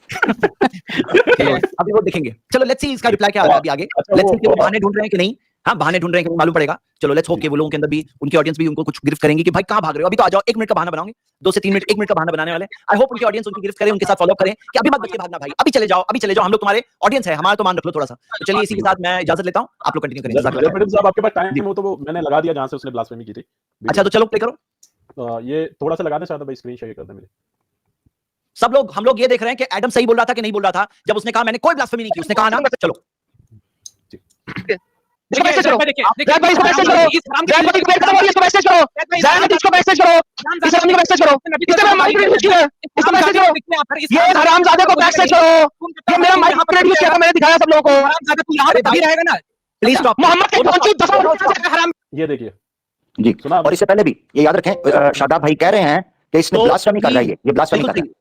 अभी वो देखेंगे। चलो लेट्स सी इसका रिप्लाई क्या आता है अभी आगे। लेट्स सी कि वो बहाने ढूंढ रहे हैं कि नहीं। हाँ, बहाने ढूंढ रहे हैं कि मालूम पड़ेगा। चलो लेट्स होप कि वो लोगों के अंदर भी, उनकी ऑडियंस भी उनको कुछ गिरफ्त करेंगे कि भाई कहां भाग रहे हो, अभी तो आ जाओ, 1 मिनट का बहाना बनाओगे, 2 से 3 मिनट, 1 मिनट का बहाना बनाने वाले। आई होप उनकी ऑडियंस उनकी गिरफ्त करे, उनके साथ फॉलो करें कि अभी मत बच के भागना भाई, अभी चले जाओ, अभी चले जाओ, हम लोग तुम्हारे ऑडियंस है, हमारा तो मान रख लो थोड़ा सा। तो चलिए, इसी के साथ मैं इजाजत लेता हूं, आप लोग कंटिन्यू करें। मैडम साहब, आपके पास टाइम हो तो वो मैंने लगा दिया जहां से उसने ब्लास्फेमी की थी। अच्छा, तो चलो प्ले करो। ये थोड़ा सा लगाना चाहता भाई, स्क्रीन शेयर कर दे मेरे। सब लोग, हम लोग ये देख रहे हैं कि एडम सही बोल रहा था कि नहीं बोल रहा था जब उसने कहा मैंने कोई ब्लास्फेमी नहीं की। उसने कहा ना, चलो इसको मैसेज करो, देखिए, जैद भाई इसको मैसेज करो, जैद भाई को खत्म हो रही है, इसको मैसेज करो, जैद भाई इसको मैसेज करो, इस आदमी को मैसेज करो, इससे मेरा माइक यूज किया है, इसको मैसेज करो, ये हरामजादे को मैसेज करो, ये मेरा माइक यूज किया था, मैंने दिखाया सब लोगों को। यहाँ पे तभी रहेगा ना। Please stop. मोहम्मद के कौन सी दफा हराम ये देखिए जी। सुना और इससे पहले भी ये याद रखें, शादाब भाई कह रहे हैं कि इसने तो ब्लास्फेमी कर रहा है, ये ब्लास्फेमी कर बिल्कुल रहा है।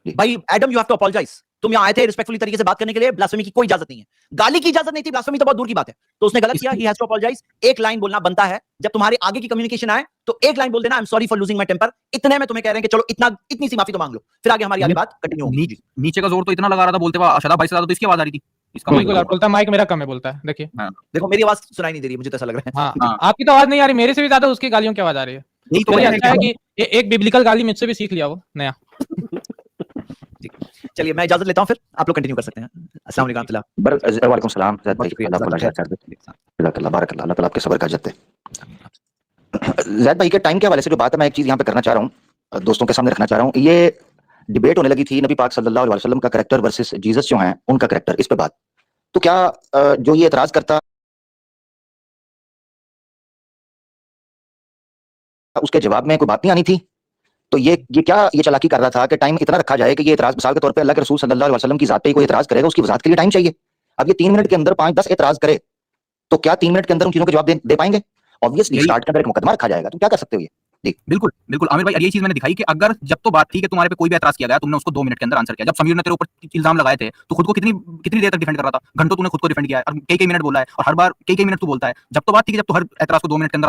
सही। भाई Adam, you have to apologise. तुम यहाँ आए थे रिस्पेक्टफुली तरीके से बात करने के लिए, ब्लास्फेमी की कोई इजाजत नहीं है, गाली की इजाजत नहीं थी, ब्लास्फेमी तो बहुत दूर की बात है। तो उसने गलत किया, ही हैज टू अपोलोजाइज। एक लाइन बोलना बनता है, जब तुम्हारे आगे की कम्युनिकेशन आए तो एक लाइन बोल देना, I am sorry for losing my temper. इतने में तुम्हें कह रहे हैं कि चलो इतनी सी माफी तो मांग लो, फिर आगे हमारी बात कंटिन्यू होगी। नीचे का जोर तो इतना लगा रहा था बोलते हुए, शादाब भाई से ज्यादा तो इसकी आवाज आ रही थी। इसका बिल्कुल, आप बोलता माइक मेरा कम है, बोलता है। देखिए देखो मेरी आवाज सुनाई नहीं दे रही, मुझे तो ऐसा लग रहा है। हाँ, आपकी तो आवाज नहीं आ रही, मेरे से भी ज्यादा उसकी गालियों की आवाज आ रही है। यही तो चलिए, मैंने अच्छा है कि एक बिब्लिकल गाली मुझसे भी सीख लिया वो नया। चलिए मैं इजाजत लेता हूं, फिर आप लोग कंटिन्यू कर सकते हैं। अस्सलाम वालेकुम रहमतुल्लाह। वालेकुम सलाम ज़ैद भाई, शुक्रिया, अल्लाह आपको जज़ाकल्लाह खैर दे, जज़ाकल्लाह, बारकल्लाह, अल्लाह ताला आपके सब्र का इज्जत दे। ज़ैद भाई के टाइम के हवाले से जो बात है, मैं एक चीज यहाँ पे करना चाह रहा हूँ, दोस्तों के सामने रखना चाह रहा हूँ। ये डिबेट होने लगी थी नबी पाक सल्लल्लाहु अलैहि वसल्लम का कैरेक्टर वर्सेस जीसस जो हैं उनका कैरेक्टर, इस पे बात। तो क्या जो ये एतराज करता उसके जवाब में कोई बात नहीं आनी थी? तो ये क्या ये चालाकी कर रहा था कि टाइम इतना रखा जाए कि ये एतराज मिसाल के तौर पे अल्लाह के रसूल सल्लल्लाहु अलैहि वसल्लम की जात पे कोई एतराज करेगा, उसकी वजाहत के लिए टाइम चाहिए। अब ये 3 मिनट के अंदर 5-10 एतराज करे तो क्या 3 मिनट के अंदर उन चीजों के जवाब दे पाएंगे? ऑब्वियसली स्टार्ट के अंदर एक मुकदमा रखा जाएगा, तुम क्या कर सकते हो ये? बिल्कुल बिल्कुल आमिर भाई, यही चीज मैंने दिखाई कि अगर जब तो बात थी कि तुम्हारे पे कोई भी एतराज किया गया, तुमने उसको 2 मिनट के अंदर आंसर किया। जब समीर ने तेरे ऊपर इल्जाम लगाए थे तो खुद को कितनी देर तक डिफेंड कर रहा था, घंटों तूने खुद को डिफेंड किया है और कई मिनट बोला है, और हर बार कई मिनट तू बोलता है। जब तो बात थी कि जब तू हर एतराज को 2 मिनट के अंदर